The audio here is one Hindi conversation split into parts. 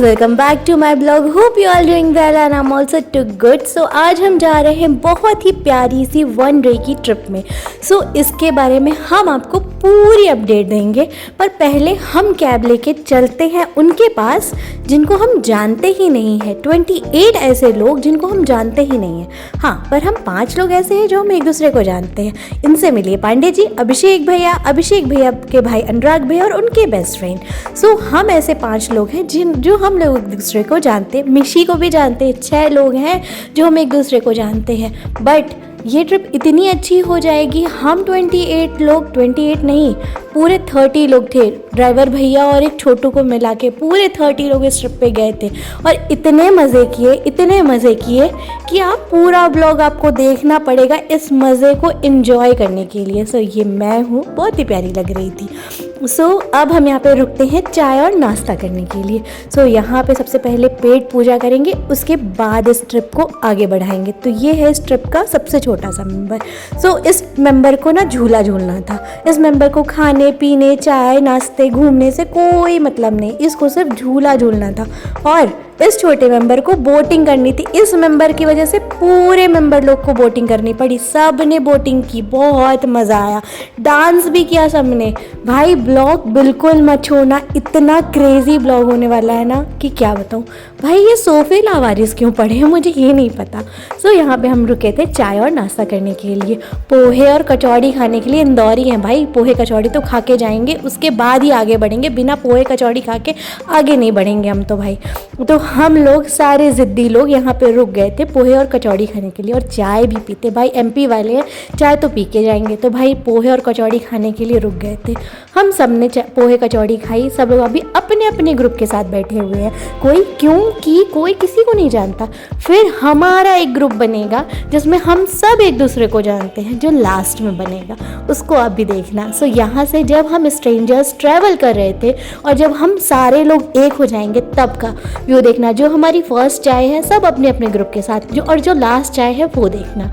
Welcome back to my blog. Hope you are doing well and I am also to good. सो आज हम जा रहे हैं बहुत ही प्यारी सी 1 डे की ट्रिप में। इसके बारे में हम आपको पूरी अपडेट देंगे, पर पहले हम कैब लेके चलते हैं उनके पास जिनको हम जानते ही नहीं है। 28 ऐसे लोग जिनको हम जानते ही नहीं हैं। हाँ, पर हम 5 लोग ऐसे हैं जो हम एक दूसरे को जानते हैं। इनसे मिलिए पांडे जी, अभिषेक भैया के भाई अनुराग भैया और उनके बेस्ट फ्रेंड। हम ऐसे 5 लोग हैं जो हम लोग एक दूसरे को जानते हैं। मिशी को भी जानते हैं। 6 लोग हैं जो हम एक दूसरे को जानते हैं। बट ये ट्रिप इतनी अच्छी हो जाएगी। हम 28 लोग, 28 नहीं, पूरे 30 लोग थे। ड्राइवर भैया और एक छोटू को मिला के पूरे 30 लोग इस ट्रिप पे गए थे और इतने मज़े किए कि आप पूरा ब्लॉग आपको देखना पड़ेगा इस मज़े को एंजॉय करने के लिए। ये मैं हूँ, बहुत ही प्यारी लग रही थी। अब हम यहाँ पे रुकते हैं चाय और नाश्ता करने के लिए। यहाँ पे सबसे पहले पेट पूजा करेंगे, उसके बाद इस ट्रिप को आगे बढ़ाएंगे। तो ये है इस ट्रिप का सबसे छोटा सा मेंबर। इस मेंबर को ना झूला झूलना था। इस मेंबर को खाने पीने, चाय नाश्ते, घूमने से कोई मतलब नहीं, इसको सिर्फ झूला झूलना था। और इस छोटे मेंबर को बोटिंग करनी थी। इस मेंबर की वजह से पूरे मेंबर लोग को बोटिंग करनी पड़ी। सब ने बोटिंग की, बहुत मज़ा आया। डांस भी किया सबने। भाई ब्लॉग बिल्कुल मत छोड़ना, इतना क्रेजी ब्लॉग होने वाला है ना कि क्या बताऊँ। भाई ये सोफे लावारिस क्यों पड़े हैं मुझे ये नहीं पता। यहाँ पे हम रुके थे चाय और नाश्ता करने के लिए। पोहे और कचौड़ी खाने के लिए इंदौरी हैं भाई। पोहे कचौड़ी तो खा के जाएंगे, उसके बाद ही आगे बढ़ेंगे। बिना पोहे कचौड़ी खा के आगे नहीं बढ़ेंगे हम तो भाई। हम लोग सारे ज़िद्दी लोग यहाँ पे रुक गए थे पोहे और कचौड़ी खाने के लिए, और चाय भी पीते। भाई एमपी वाले हैं, चाय तो पी के जाएंगे। तो भाई पोहे और कचौड़ी खाने के लिए रुक गए थे। हम सब ने पोहे कचौड़ी खाई। सब लोग अभी अपने अपने ग्रुप के साथ बैठे हुए हैं। कोई किसी को नहीं जानता। फिर हमारा एक ग्रुप बनेगा जिसमें हम सब एक दूसरे को जानते हैं, जो लास्ट में बनेगा उसको आप भी देखना। यहाँ से जब हम स्ट्रेंजर्स ट्रैवल कर रहे थे और जब हम सारे लोग एक हो जाएंगे तब का व्यू देखना। जो हमारी फर्स्ट चाय है सब अपने अपने ग्रुप के साथ, जो लास्ट चाय है वो देखना।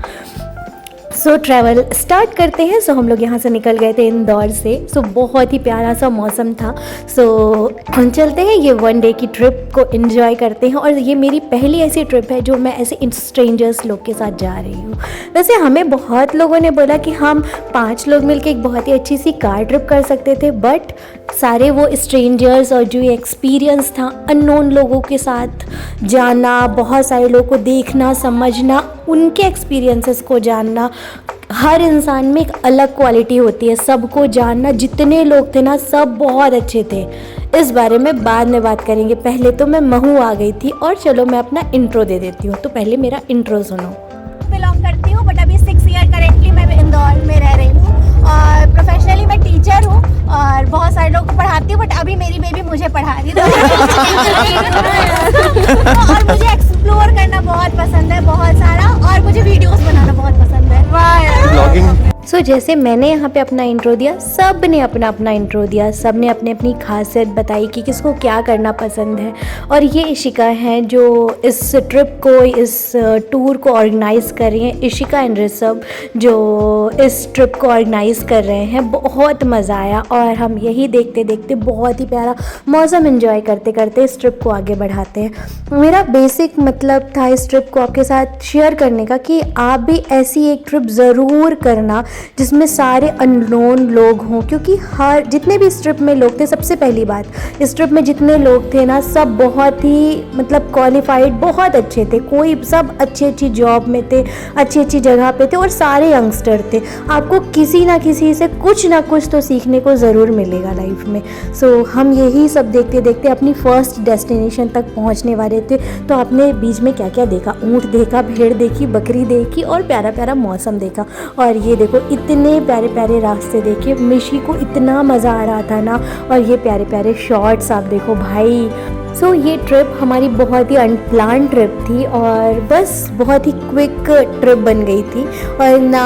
ट्रैवल स्टार्ट करते हैं। हम लोग यहाँ से निकल गए थे इंदौर से। बहुत ही प्यारा सा मौसम था। हम चलते हैं, ये 1 डे की ट्रिप को एंजॉय करते हैं। और ये मेरी पहली ऐसी ट्रिप है जो मैं ऐसे स्ट्रेंजर्स लोग के साथ जा रही हूँ। वैसे हमें बहुत लोगों ने बोला कि हम 5 लोग मिलकर एक बहुत ही अच्छी सी कार ट्रिप कर सकते थे, बट सारे वो स्ट्रेंजर्स और जो एक्सपीरियंस था अननोन लोगों के साथ जाना, बहुत सारे लोगों को देखना, समझना, उनके एक्सपीरियंसेस को जानना। हर इंसान में एक अलग क्वालिटी होती है, सबको जानना। जितने लोग थे ना सब बहुत अच्छे थे। इस बारे में बाद में बात करेंगे। पहले तो मैं महू आ गई थी और चलो मैं अपना इंट्रो दे देती हूँ। तो पहले मेरा इंट्रो सुनो। बिलोंग करती हूँ, बट अभी 6 ईयर करेंटली मैं इंदौर में रह रही हूँ। और प्रोफेशनली मैं टीचर हूँ और बहुत सारे लोगों को पढ़ाती हूँ, बट अभी मेरी बेबी मुझे पढ़ा रही है। और मुझे एक्सप्लोर करना बहुत पसंद है, बहुत सारा, और मुझे वीडियोस बनाना बहुत पसंद है। वाह। जैसे मैंने यहाँ पे अपना इंट्रो दिया, सब ने अपना अपना इंट्रो दिया। सब ने अपनी अपनी खासियत बताई कि किसको क्या करना पसंद है। और ये इशिका हैं जो इस ट्रिप को, इस टूर को ऑर्गेनाइज़ कर रही हैं। इशिका एंड ऋषभ जो इस ट्रिप को ऑर्गेनाइज़ कर रहे हैं। बहुत मज़ा आया और हम यही देखते देखते बहुत ही प्यारा मौसम एंजॉय करते करते इस ट्रिप को आगे बढ़ाते हैं। मेरा बेसिक मतलब था इस ट्रिप को आपके साथ शेयर करने का कि आप भी ऐसी एक ट्रिप ज़रूर करना जिसमें सारे अननोन लोग हों, क्योंकि जितने भी इस ट्रिप में लोग थे, सबसे पहली बात, इस ट्रिप में जितने लोग थे ना सब बहुत ही मतलब क्वालिफाइड, बहुत अच्छे थे। सब अच्छी जॉब में थे, अच्छी जगह पे थे और सारे यंगस्टर थे। आपको किसी ना किसी से कुछ ना कुछ तो सीखने को ज़रूर मिलेगा लाइफ में। हम यही सब देखते देखते अपनी फर्स्ट डेस्टिनेशन तक पहुँचने वाले थे। तो आपने बीच में क्या क्या देखा? ऊँट देखा, भेड़ देखी, बकरी देखी और प्यारा प्यारा मौसम देखा। और ये देखो इतने प्यारे प्यारे रास्ते देखे। मिशी को इतना मज़ा आ रहा था ना। और ये प्यारे प्यारे शॉट्स आप देखो भाई। ये ट्रिप हमारी बहुत ही अनप्लान ट्रिप थी और बस बहुत ही क्विक ट्रिप बन गई थी। और ना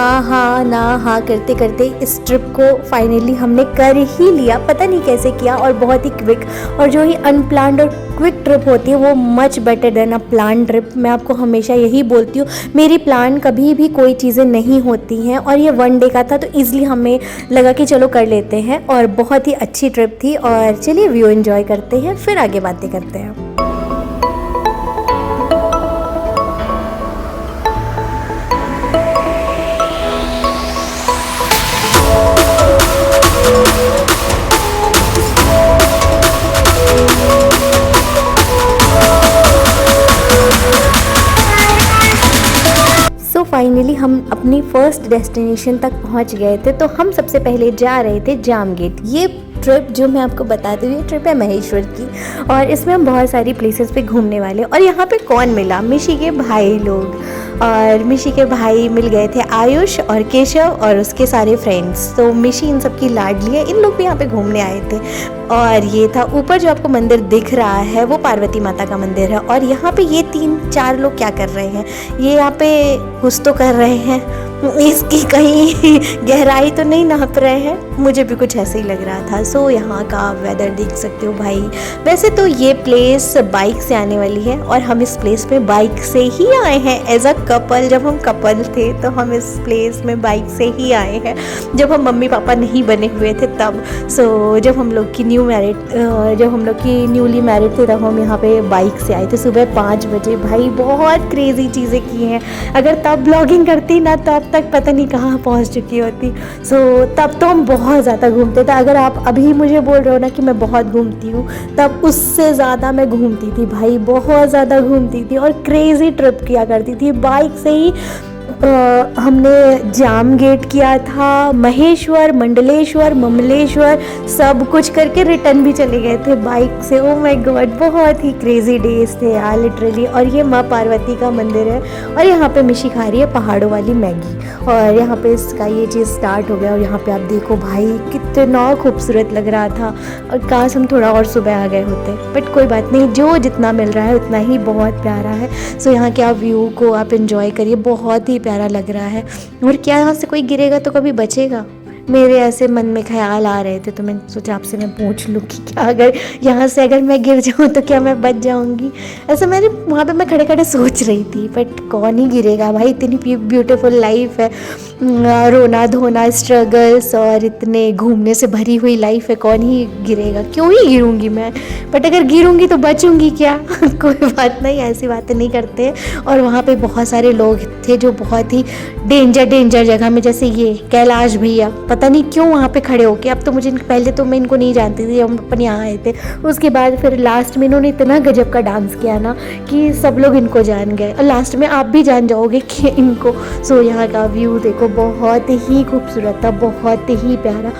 हाँ करते करते इस ट्रिप को फाइनली हमने कर ही लिया। पता नहीं कैसे किया, और बहुत ही क्विक। और जो ही अनप्लान्ड और क्विक ट्रिप होती है वो much better than a plan trip. मैं आपको हमेशा यही बोलती हूँ, मेरी प्लान कभी भी कोई चीज़ें नहीं होती हैं। और ये 1 डे का था तो ईज़िली हमें लगा कि चलो कर लेते हैं। और बहुत ही अच्छी ट्रिप थी। और चलिए व्यू एंजॉय करते हैं, फिर आगे बातें करते हैं। हम अपनी फर्स्ट डेस्टिनेशन तक पहुंच गए थे। तो हम सबसे पहले जा रहे थे जाम गेट। ये ट्रिप जो मैं आपको बताती हूँ, ये ट्रिप है महेश्वर की, और इसमें हम बहुत सारी प्लेसेस पे घूमने वाले। और यहाँ पे कौन मिला? मिशी के भाई लोग, और मिशी के भाई मिल गए थे आयुष और केशव और उसके सारे फ्रेंड्स। तो मिशी इन सब की लाडली है, इन लोग भी यहाँ पे घूमने आए थे। और ये था ऊपर जो आपको मंदिर दिख रहा है वो पार्वती माता का मंदिर है। और यहाँ पे ये 3-4 लोग क्या कर रहे हैं, ये यहाँ पे कुछ तो कर रहे हैं, इसकी कहीं गहराई तो नहीं नाप रहे हैं, मुझे भी कुछ ऐसे ही लग रहा था। सो यहाँ का आप वेदर देख सकते हो भाई। वैसे तो ये प्लेस बाइक से आने वाली है और हम इस प्लेस में बाइक से ही आए हैं एज अ कपल। जब हम कपल थे तो हम इस प्लेस में बाइक से ही आए हैं, जब हम मम्मी पापा नहीं बने हुए थे तब। सो जब हम लोग की न्यूली मैरिड थे तब हम यहाँ पे बाइक से आए थे सुबह 5 बजे। भाई बहुत क्रेजी चीज़ें की हैं, अगर तब ब्लॉगिंग करती ना तो अब तक पता नहीं कहाँ पहुँच चुकी होती। सो तब तो हम बहुत ज़्यादा घूमते थे। अगर आप अभी मुझे बोल रहे हो ना कि मैं बहुत घूमती हूँ, तब उससे ज़्यादा मैं घूमती थी भाई, बहुत ज़्यादा घूमती थी और क्रेजी ट्रिप किया करती थी बाइक से ही। हमने जाम गेट किया था, महेश्वर, मंडलेश्वर, ममलेश्वर, सब कुछ करके रिटर्न भी चले गए थे बाइक से। ओ माय गॉड, बहुत ही क्रेजी डेज थे यार लिटरली। और ये माँ पार्वती का मंदिर है और यहाँ पे मिशी खा रही है पहाड़ों वाली मैगी, और यहाँ पे इसका ये चीज़ स्टार्ट हो गया। और यहाँ पे आप देखो भाई कितना खूबसूरत लग रहा था, और काश हम थोड़ा और सुबह आ गए होते, बट कोई बात नहीं, जो जितना मिल रहा है उतना ही बहुत प्यारा है। सो यहाँ के आप व्यू को आप एंजॉय करिए, बहुत ही प्यारा लग रहा है। और क्या यहाँ से कोई गिरेगा तो कभी बचेगा? मेरे ऐसे मन में ख्याल आ रहे थे, तो मैंने सोचा आपसे मैं पूछ लूँ कि क्या अगर यहाँ से अगर मैं गिर जाऊँ तो क्या मैं बच जाऊँगी? ऐसे मैंने वहाँ पे मैं खड़े खड़े सोच रही थी, बट कौन ही गिरेगा भाई, इतनी ब्यूटीफुल लाइफ है, रोना धोना स्ट्रगल्स और इतने घूमने से भरी हुई लाइफ है, कौन ही गिरेगा? क्यों ही गिरूँगी मैं? बट अगर गिरूँगी तो बचूँगी क्या? कोई बात नहीं, ऐसी बातें नहीं करते। और वहाँ पे बहुत सारे लोग थे जो बहुत ही डेंजर जगह में, जैसे ये कैलाश भैया, पता नहीं क्यों वहाँ पे खड़े होके, अब तो मुझे पहले तो मैं इनको नहीं जानती थी, हम अपन यहाँ आए थे, उसके बाद फिर लास्ट में इन्होंने इतना गजब का डांस किया ना कि सब लोग इनको जान गए, और लास्ट में आप भी जान जाओगे कि इनको। सो यहाँ का व्यू देखो, बहुत ही खूबसूरत था, बहुत ही प्यारा।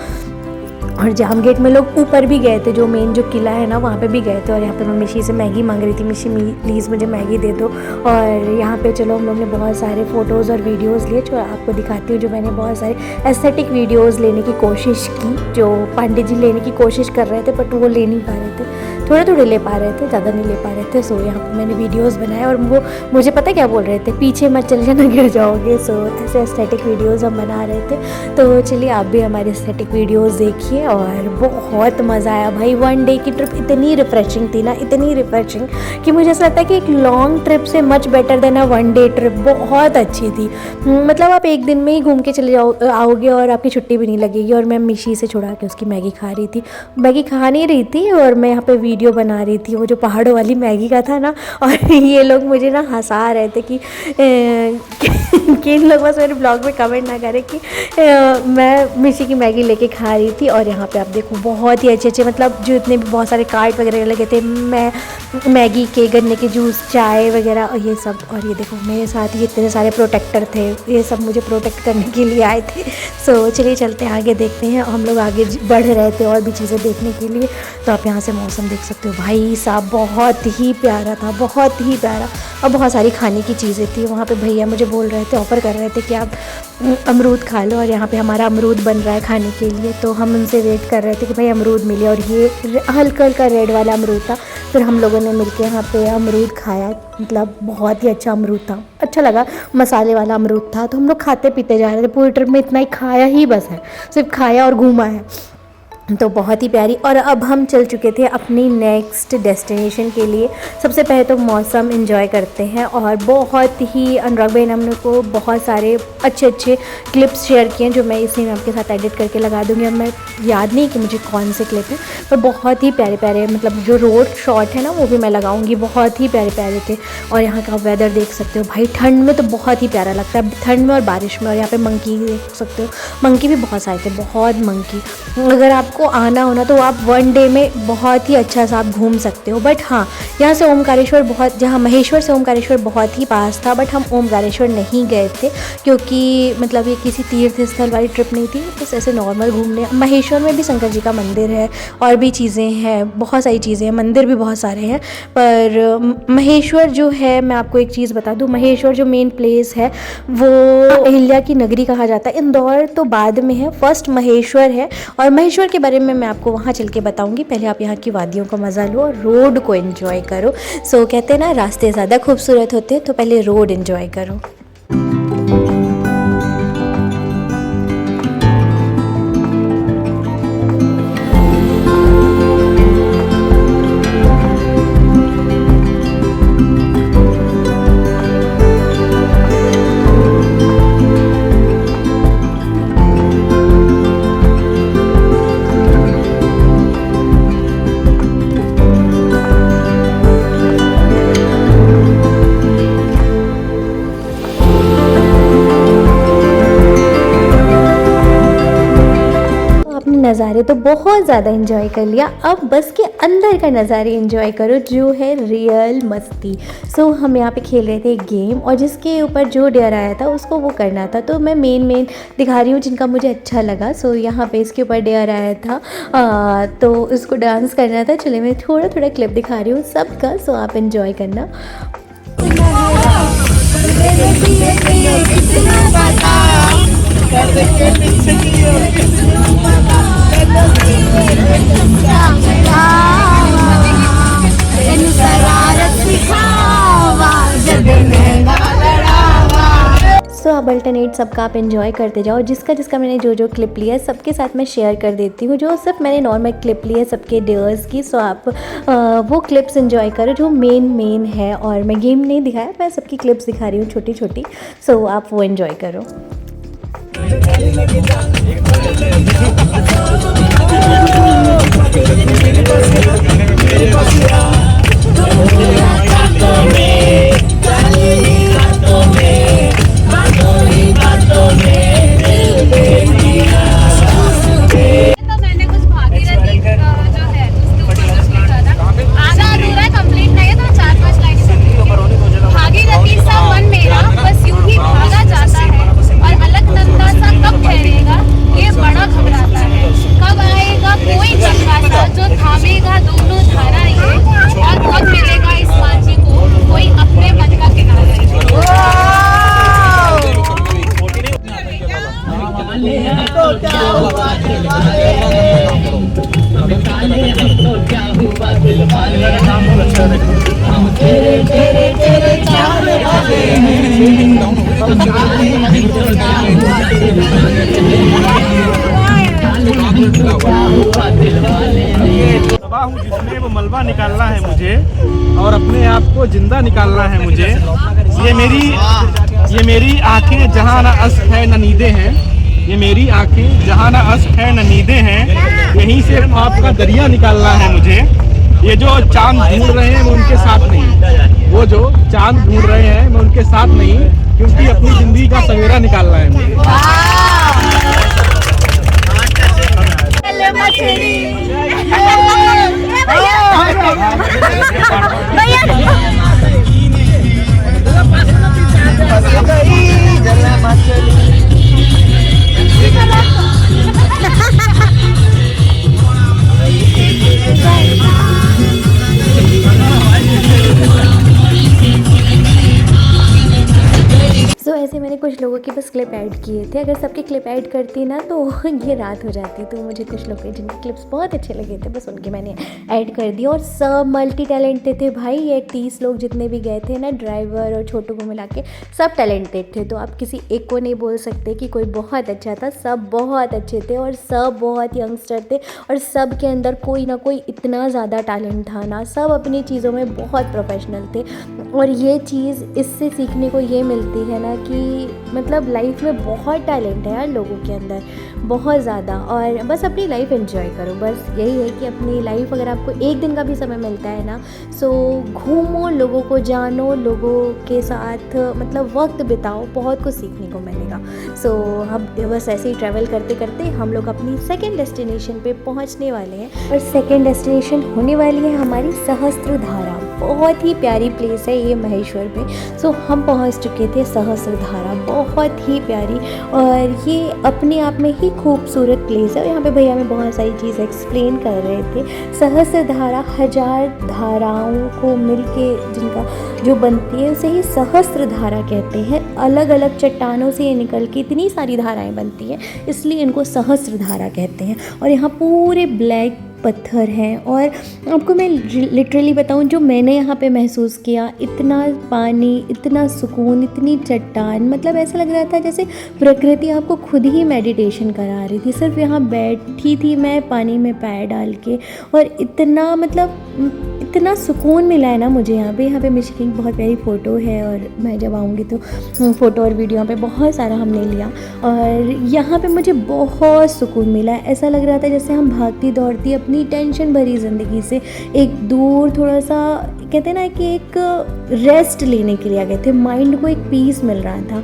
और जाम गेट में लोग ऊपर भी गए थे, जो मेन जो किला है ना वहाँ पे भी गए थे। और यहाँ पे मैं मिशी से मैगी मांग रही थी, मिशी प्लीज़ मुझे मैगी दे दो। और यहाँ पे चलो हम लोग ने बहुत सारे फ़ोटोज़ और वीडियोज़ लिए, जो आपको दिखाती हूँ। जो मैंने बहुत सारे एस्थेटिक वीडियोज़ लेने की कोशिश की, जो पांडे जी लेने की कोशिश कर रहे थे बट वो ले नहीं पा रहे थे, थोड़े ले पा रहे थे, ज़्यादा नहीं ले पा रहे थे। सो यहाँ पर मैंने वीडियोज़ बनाए और वो मुझे पता क्या बोल रहे थे, पीछे मत चल जाना, गिर जाओगे। सो ऐसे एस्थेटिक वीडियोज़ हम बना रहे थे। तो चलिए आप भी हमारे एस्थेटिक वीडियोज़ देखिए, और बहुत मज़ा आया भाई। 1 डे की ट्रिप इतनी रिफ़्रेशिंग थी ना, इतनी रिफ़्रेशिंग कि मुझे ऐसा लगता है कि एक लॉन्ग ट्रिप से मच बेटर देन अ 1 डे ट्रिप। बहुत अच्छी थी, मतलब आप एक दिन में ही घूम के चले आओगे और आपकी छुट्टी भी नहीं लगेगी। और मैं मिशी से छुड़ा के उसकी मैगी खा रही थी, मैगी खा नहीं रही थी, और मैं यहाँ पे वीडियो बना रही थी, वो जो पहाड़ों वाली मैगी का था ना। और ये लोग मुझे ना हंसा रहे थे कि इन लोग बस मेरे ब्लॉग में कमेंट ना करें कि मैं मिशी की मैगी लेके खा रही थी। और यहाँ पे आप देखो बहुत ही अच्छे मतलब जो इतने भी बहुत सारे कार्ट वगैरह लगे थे, मैं मैगी के, गन्ने के जूस, चाय वगैरह और ये सब। और ये देखो मेरे साथ ये इतने सारे प्रोटेक्टर थे, ये सब मुझे प्रोटेक्ट करने के लिए आए थे। सो चलिए चलते हैं आगे, देखते हैं। हम लोग आगे बढ़ रहे थे और भी चीज़ें देखने के लिए। तो आप यहाँ से मौसम देख सकते हो भाई साहब, बहुत ही प्यारा था, बहुत ही प्यारा। और बहुत सारी खाने की चीज़ें थी वहाँ पे। भैया मुझे बोल रहे थे, ऑफ़र कर रहे थे कि आप अमरूद खा लो, और यहाँ पे हमारा अमरूद बन रहा है खाने के लिए। तो हम उनसे वेट कर रहे थे कि भाई अमरूद मिले, और ये हल्का हल्का रेड वाला अमरूद था। फिर हम लोगों ने मिलके यहाँ पे अमरूद खाया, मतलब बहुत ही अच्छा अमरूद था, अच्छा लगा, मसाले वाला अमरूद था। तो हम लोग खाते पीते जा रहे थे, पूरी ट्रिप में इतना ही खाया ही बस है, सिर्फ खाया और घूमा है। तो बहुत ही प्यारी। और अब हम चल चुके थे अपनी नेक्स्ट डेस्टिनेशन के लिए। सबसे पहले तो मौसम एंजॉय करते हैं, और बहुत ही अनुराग भाई ने हमने को बहुत सारे अच्छे क्लिप्स शेयर किए हैं, जो मैं इसी में आपके साथ एडिट करके लगा दूँगी। अब मैं याद नहीं कि मुझे कौन से क्लिप हैं, पर बहुत ही प्यारे प्यारे, मतलब जो रोड शॉट है ना वो भी मैं लगाऊंगी, बहुत ही प्यारे प्यारे थे। और यहाँ का वेदर देख सकते हो भाई, ठंड में तो बहुत ही प्यारा लगता है, ठंड में और बारिश में। और यहाँ पे मंकी देख सकते हो, मंकी भी बहुत सारे थे, बहुत मंकी। अगर आप आपको आना हो ना तो आप 1 डे में बहुत ही अच्छा सा आप घूम सकते हो। बट हाँ, यहाँ से ओमकारेश्वर बहुत, जहाँ महेश्वर से ओमकारेश्वर बहुत ही पास था, बट हम ओमकारेश्वर नहीं गए थे क्योंकि मतलब ये किसी तीर्थ स्थल वाली ट्रिप नहीं थी, बस ऐसे नॉर्मल घूमने। महेश्वर में भी शंकर जी का मंदिर है और भी चीज़ें हैं, बहुत सारी चीज़ें हैं, मंदिर भी बहुत सारे हैं। पर महेश्वर जो है, मैं आपको एक चीज़ बता दूँ, महेश्वर जो मेन प्लेस है वो अहिल्या की नगरी कहा जाता है। इंदौर तो बाद में है, फर्स्ट महेश्वर है, और महेश्वर के बारे में मैं आपको वहाँ चल के बताऊँगी। पहले आप यहाँ की वादियों का मज़ा लो और रोड को एंजॉय करो। सो कहते हैं ना, रास्ते ज़्यादा खूबसूरत होते हैं, तो पहले रोड एंजॉय करो। नज़ारे तो बहुत ज़्यादा एंजॉय कर लिया, अब बस के अंदर का नज़ारे एंजॉय करो जो है रियल मस्ती। सो हम यहाँ पे खेल रहे थे एक गेम, और जिसके ऊपर जो डेयर आया था उसको वो करना था। तो मैं मेन दिखा रही हूँ जिनका मुझे अच्छा लगा। सो यहाँ पे इसके ऊपर डेयर आया था तो उसको डांस करना था। चलिए मैं थोड़ा थोड़ा क्लिप दिखा रही हूँ सबका, सो आप एंजॉय करना। सो अब अल्टरनेट सबका आप एंजॉय करते जाओ। जिसका जिसका मैंने जो जो क्लिप लिया है सबके साथ मैं शेयर कर देती हूँ, जो सिर्फ मैंने नॉर्मल क्लिप ली है सबके डेयर्स की। सो आप वो क्लिप्स एंजॉय करो जो मेन है, और मैं गेम नहीं दिखाया, मैं सबकी क्लिप्स दिखा रही हूँ छोटी छोटी। सो आप वो एंजॉय करो। हूँ जिसमें वो मलबा निकालना है मुझे और अपने आप को जिंदा निकालना है मुझे। ये मेरी आंखें जहाँ ना अश्क है न नींदें हैं, ये मेरी आंखें जहाँ ना अश्क है न नींदें हैं, यहीं से ख्वाब का दरिया निकालना है मुझे। ये जो चांद ढूंढ रहे हैं मैं उनके साथ नहीं, वो जो चांद ढूंढ रहे हैं मैं उनके साथ नहीं, क्योंकि अपनी जिंदगी का सवेरा निकालना है मुझे। ऐसे मैंने कुछ लोगों की बस क्लिप ऐड किए थे। अगर सबके क्लिप ऐड करती ना तो ये रात हो जाती। तो मुझे कुछ लोग जिनके क्लिप्स बहुत अच्छे लगे थे बस उनके मैंने ऐड कर दिया। और सब मल्टी टैलेंटेड थे भाई। ये 30 लोग जितने भी गए थे ना, ड्राइवर और छोटू को मिला के सब टैलेंटेड थे। तो आप किसी एक को नहीं बोल सकते कि कोई बहुत अच्छा था। सब बहुत अच्छे थे और सब बहुत यंगस्टर थे और सब के अंदर कोई ना कोई इतना ज़्यादा टैलेंट था ना। सब अपनी चीज़ों में बहुत प्रोफेशनल थे। और ये चीज़ इससे सीखने को ये मिलती है ना कि मतलब लाइफ में बहुत टैलेंट है यार लोगों के अंदर, बहुत ज़्यादा। और बस अपनी लाइफ एंजॉय करो, बस यही है कि अपनी लाइफ अगर आपको एक दिन का भी समय मिलता है ना, सो घूमो, लोगों को जानो, लोगों के साथ मतलब वक्त बिताओ, बहुत कुछ सीखने को मिलेगा। सो हम बस ऐसे ही ट्रैवल करते करते हम लोग अपनी सेकेंड डेस्टिनेशन पे पहुंचने वाले हैं। और सेकेंड डेस्टिनेशन होने वाली है हमारी सहस्त्रधारा। बहुत ही प्यारी प्लेस है ये महेश्वर में। सो हम पहुंच चुके थे सहस्त्रधारा, बहुत ही प्यारी और ये अपने आप में ही खूबसूरत प्लेस है। और यहाँ पे भैया हमें बहुत सारी चीज़ एक्सप्लेन कर रहे थे। सहस्त्रधारा 1000 धाराओं को मिलके जिनका जो बनती है उसे ही सहस्त्रधारा कहते हैं। अलग अलग चट्टानों से ये निकल के इतनी सारी धाराएं बनती हैं, इसलिए इनको सहस्त्रधारा कहते हैं। और यहाँ पूरे ब्लैक पत्थर हैं। और आपको मैं लिटरली बताऊं, जो मैंने यहाँ पे महसूस किया, इतना पानी, इतना सुकून, इतनी चट्टान, मतलब ऐसा लग रहा था जैसे प्रकृति आपको खुद ही मेडिटेशन करा रही थी। सिर्फ यहाँ बैठी थी मैं पानी में पैर डाल के, और इतना मतलब इतना सुकून मिला है ना मुझे यहाँ पे मिशी की बहुत प्यारी फ़ोटो है, और मैं जब आऊँगी तो फ़ोटो और वीडियो यहाँ पे बहुत सारा हमने लिया। और यहाँ पे मुझे बहुत सुकून मिला है। ऐसा लग रहा था जैसे हम भागती दौड़ती अपनी टेंशन भरी ज़िंदगी से एक दूर, थोड़ा सा कहते हैं ना कि एक रेस्ट लेने के लिए आ गए थे। माइंड को एक पीस मिल रहा था,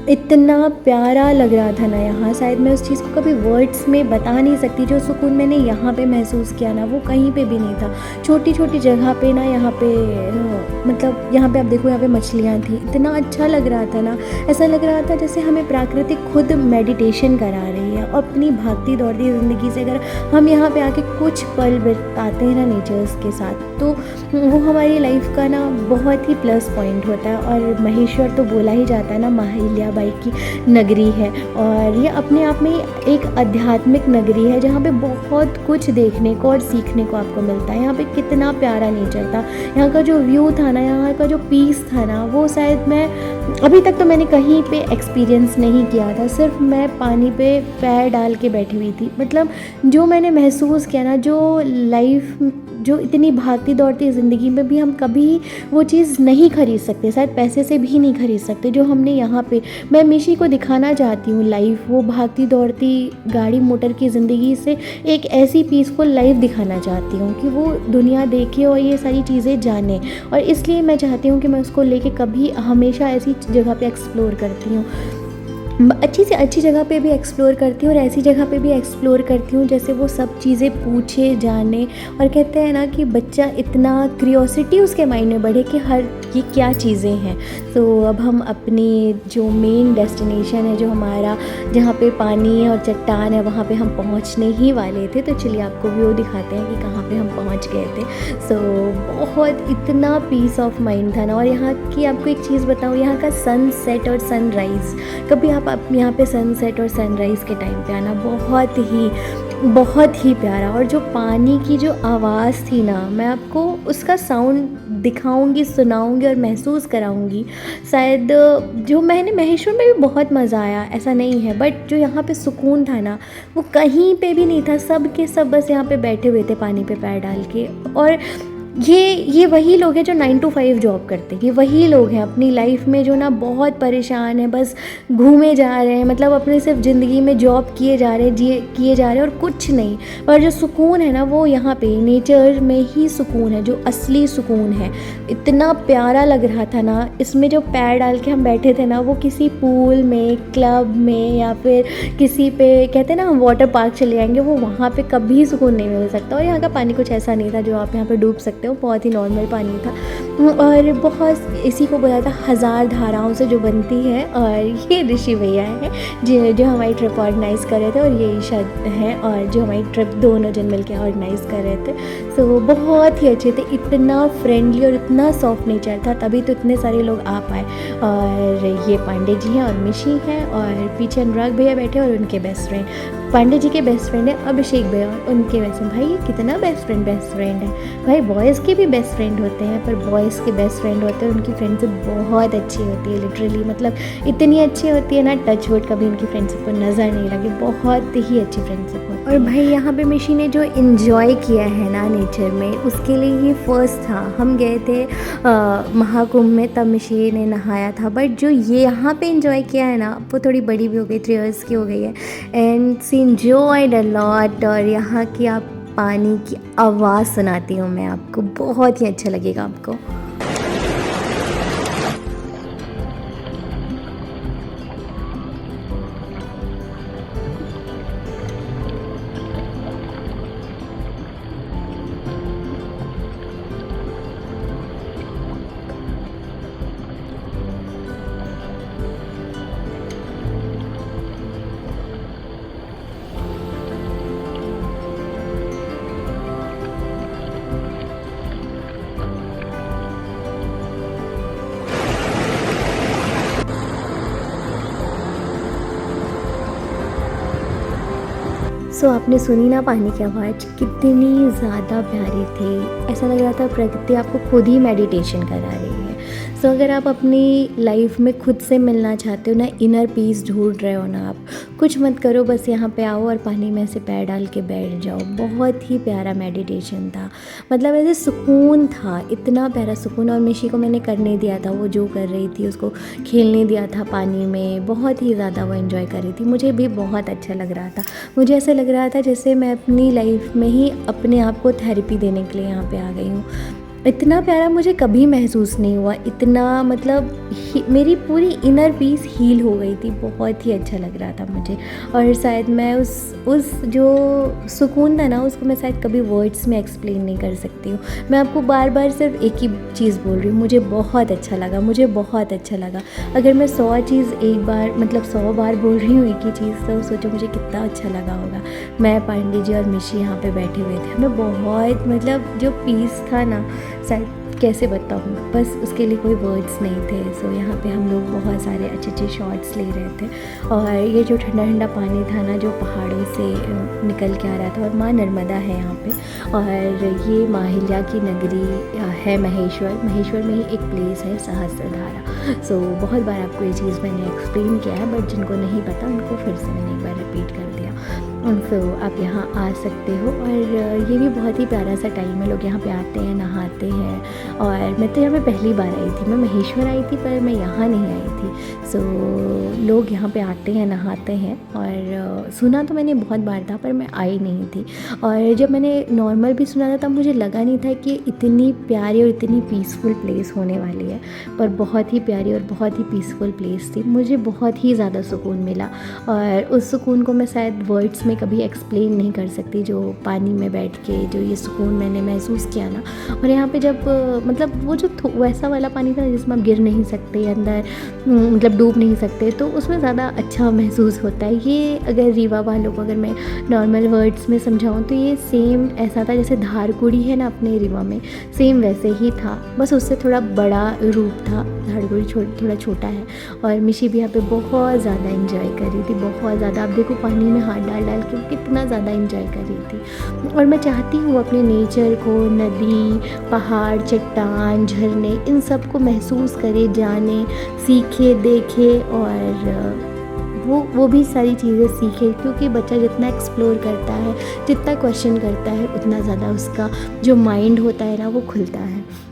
इतना प्यारा लग रहा था ना यहाँ। शायद मैं उस चीज़ को कभी वर्ड्स में बता नहीं सकती। जो सुकून मैंने यहाँ पे महसूस किया ना, वो कहीं पे भी नहीं था। छोटी छोटी जगह पे ना, यहाँ पे मतलब यहाँ पे आप देखो, यहाँ पे मछलियाँ थी, इतना अच्छा लग रहा था ना। ऐसा लग रहा था जैसे हमें प्रकृति खुद मेडिटेशन करा रही है। और अपनी भागती दौड़ती ज़िंदगी से अगर हम यहाँ पे आके कुछ पल बिताते हैं ना नेचर्स के साथ, तो वो हमारी लाइफ का ना बहुत ही प्लस पॉइंट होता है। और महेश्वर तो बोला ही जाता है ना, अहिल्याबाई की नगरी है। और ये अपने आप में एक आध्यात्मिक नगरी है जहाँ पे बहुत कुछ देखने को और सीखने को आपको मिलता है। यहाँ पे कितना प्यारा नेचर था, यहाँ का जो व्यू था ना, यहाँ का जो पीस था ना, वो शायद मैं अभी तक तो मैंने कहीं पे एक्सपीरियंस नहीं किया था। सिर्फ मैं पानी पे पैर डाल के बैठी हुई थी। मतलब जो मैंने महसूस किया ना, जो लाइफ जो इतनी भागती दौड़ती ज़िंदगी में भी हम कभी वो चीज़ नहीं खरीद सकते, शायद पैसे से भी नहीं खरीद सकते, जो हमने यहाँ पे, मैं मिशी को दिखाना चाहती हूँ लाइफ, वो भागती दौड़ती गाड़ी मोटर की ज़िंदगी से एक ऐसी पीसफुल लाइफ दिखाना चाहती हूँ कि वो दुनिया देखे और ये सारी चीज़ें जाने। और इसलिए मैं चाहती हूँ कि मैं उसको लेके कभी हमेशा ऐसी जगह पे एक्सप्लोर करती हूँ, अच्छी से अच्छी जगह पे भी एक्सप्लोर करती हूँ और ऐसी जगह पे भी एक्सप्लोर करती हूँ जैसे वो सब चीज़ें पूछे जाने। और कहते हैं ना कि बच्चा इतना क्यूरियोसिटी उसके माइंड में बढ़े कि हर ये क्या चीज़ें हैं। तो अब हम अपनी जो मेन डेस्टिनेशन है, जो हमारा जहाँ पे पानी है और चट्टान है, वहाँ पे हम पहुँचने ही वाले थे। तो चलिए आपको व्यू दिखाते हैं कि कहाँ पे हम पहुँच गए थे। सो बहुत इतना पीस ऑफ माइंड था ना। और यहाँ की आपको एक चीज़ बताऊँ, यहाँ का सनसेट और सनराइज़, कभी आप यहाँ पे सनसेट और सनराइज़ के टाइम पे आना, बहुत ही प्यारा। और जो पानी की जो आवाज़ थी ना, मैं आपको उसका साउंड दिखाऊंगी, सुनाऊंगी और महसूस कराऊंगी। शायद जो मैंने महेश्वर में भी बहुत मज़ा आया, ऐसा नहीं है, बट जो यहाँ पे सुकून था ना, वो कहीं पे भी नहीं था। सब के सब बस यहाँ पे बैठे हुए थे पानी पे पैर डाल के। और ये वही लोग हैं जो 9 to 5 जॉब करते हैं। ये वही लोग हैं अपनी लाइफ में जो ना बहुत परेशान हैं, बस घूमे जा रहे हैं, मतलब अपने सिर्फ ज़िंदगी में जॉब किए जा रहे हैं और कुछ नहीं। पर जो सुकून है ना, वो यहाँ पे नेचर में ही सुकून है, जो असली सुकून है। इतना प्यारा लग रहा था ना, इसमें जो पैर डाल के हम बैठे थे ना, वो किसी पूल में, क्लब में, या फिर किसी पे कहते हैं ना हम वाटर पार्क चले जाएंगे, वो वहाँ पे कभी सुकून नहीं मिल सकता। और यहाँ का पानी कुछ ऐसा नहीं था जो आप यहाँ पे डूब सकते हो, बहुत ही नॉर्मल पानी था। और बहुत इसी को बोला था 1000 धाराओं से जो बनती है। और ये ऋषि भैया हैं जो हमारी ट्रिप ऑर्गेनाइज़ कर रहे थे, और ये ईशा हैं और जो हमारी ट्रिप दोनों जन मिलकर ऑर्गेनाइज़ कर रहे थे। सो बहुत ही अच्छे थे, इतना फ्रेंडली और इतना सॉफ्ट नेचर था, तभी तो इतने सारे लोग आ पाए। और ये पांडे जी हैं और मिशी हैं, और पीछे अनुराग भैया बैठे और उनके बेस्ट फ्रेंड, पांडे जी के बेस्ट फ्रेंड है अभिषेक भैया और उनके बेस्ट फ्रेंड। भाई कितना बेस्ट फ्रेंड है भाई। बॉयज़ के भी बेस्ट फ्रेंड होते हैं, पर बॉयज़ के बेस्ट फ्रेंड होते हैं, उनकी फ्रेंडशिप बहुत अच्छी होती है। लिटरली मतलब इतनी अच्छी होती है ना, टच वुड कभी उनकी फ्रेंडशिप को नज़र नहीं लगे, बहुत ही अच्छी फ्रेंडशिप होती है। और भाई यहाँ पे मिशी ने जो इन्जॉय किया है ना नेचर में, उसके लिए ये फर्स्ट था। हम गए थे महाकुंभ में, तब मिशी ने नहाया था, बट जो ये यहाँ पे इन्जॉय किया है ना, वो थोड़ी बड़ी भी हो गई, 3 इयर्स की हो गई है, and she enjoyed a lot. और यहाँ की आप पानी की आवाज़ सुनाती हूँ मैं आपको, बहुत ही अच्छा लगेगा आपको। सो आपने सुनी ना पानी की आवाज़, कितनी ज़्यादा प्यारी थी। ऐसा लग रहा था प्रकृति आपको खुद ही मेडिटेशन करा रही है। सो अगर आप अपनी लाइफ में खुद से मिलना चाहते हो ना, इनर पीस ढूंढ रहे हो ना, आप कुछ मत करो, बस यहाँ पे आओ और पानी में से पैर डाल के बैठ जाओ। बहुत ही प्यारा मेडिटेशन था, मतलब ऐसे सुकून था, इतना प्यारा सुकून। और मिशी को मैंने करने दिया था, वो जो कर रही थी उसको खेलने दिया था पानी में, बहुत ही ज़्यादा वो एंजॉय कर रही थी। मुझे भी बहुत अच्छा लग रहा था, मुझे ऐसा लग रहा था जैसे मैं अपनी लाइफ में ही अपने आप को थेरेपी देने के लिए यहाँ पे आ गई हूँ। इतना प्यारा मुझे कभी महसूस नहीं हुआ, इतना मतलब मेरी पूरी इनर पीस हील हो गई थी। बहुत ही अच्छा लग रहा था मुझे, और शायद मैं उस जो सुकून था ना, उसको मैं शायद कभी वर्ड्स में एक्सप्लेन नहीं कर सकती हूँ। मैं आपको बार बार सिर्फ एक ही चीज़ बोल रही हूँ, मुझे बहुत अच्छा लगा, मुझे बहुत अच्छा लगा। अगर मैं 100 चीज़ एक बार, मतलब 100 बार बोल रही हूँ एक ही चीज़, तो सोचो मुझे कितना अच्छा लगा होगा। मैं, पांडे जी और मिशी यहाँ पे बैठे हुए थे, हमें बहुत, मतलब जो पीस था ना, शायद कैसे बताऊँ, बस उसके लिए कोई वर्ड्स नहीं थे। सो यहाँ पे हम लोग बहुत सारे अच्छे अच्छे शॉट्स ले रहे थे, और ये जो ठंडा ठंडा पानी था ना, जो पहाड़ों से निकल के आ रहा था, और माँ नर्मदा है यहाँ पे, और ये माहिल्या की नगरी है महेश्वर में ही एक प्लेस है सहस्त्रधारा। सो बहुत बार आपको ये चीज़ मैंने एक्सप्लेन किया है, बट जिनको नहीं पता उनको फिर से मैंने एक बार रिपीट कर दिया। सो आप यहाँ आ सकते हो, और ये भी बहुत ही प्यारा सा टाइम है। लोग यहाँ पे आते हैं, नहाते हैं, और मैं तो यहाँ पे पहली बार आई थी। मैं महेश्वर आई थी, पर मैं यहाँ नहीं आई थी। सो लोग यहाँ पे आते हैं, नहाते हैं, और सुना तो मैंने बहुत बार था, पर मैं आई नहीं थी। और जब मैंने नॉर्मल भी सुना था, तब मुझे लगा नहीं था कि इतनी प्यारी और इतनी पीसफुल प्लेस होने वाली है, पर बहुत ही प्यारी और बहुत ही पीसफुल प्लेस थी। मुझे बहुत ही ज़्यादा सुकून मिला, और उस सुकून को मैं शायद वर्ड्स में कभी एक्सप्लेन नहीं कर सकती। जो पानी में बैठ के जो ये सुकून मैंने महसूस किया ना, और यहाँ पे जब मतलब वो जो वैसा वाला पानी था जिसमें आप गिर नहीं सकते अंदर, मतलब डूब नहीं सकते, तो उसमें ज़्यादा अच्छा महसूस होता है। ये अगर रीवा वालों को अगर मैं नॉर्मल वर्ड्स में समझाऊँ, तो ये सेम ऐसा था जैसे धारकुड़ी है ना अपने रीवा में, सेम वैसे ही था, बस उससे थोड़ा बड़ा रूप था। धारकुड़ी थोड़ा छोटा है। और मिशी भी यहाँ पे बहुत ज़्यादा इंजॉय कर रही थी, बहुत ज़्यादा। आप देखो पानी में हाथ डाल डाल के कितना ज़्यादा इंजॉय कर रही थी। और मैं चाहती हूँ अपने नेचर को, नदी, पहाड़, चट्टान, झरने, इन सब को महसूस करे, जाने, सीखे, देखे, और वो भी सारी चीज़ें सीखे। क्योंकि बच्चा जितना एक्सप्लोर करता है, जितना क्वेश्चन करता है, उतना ज़्यादा उसका जो माइंड होता है ना, वो खुलता है।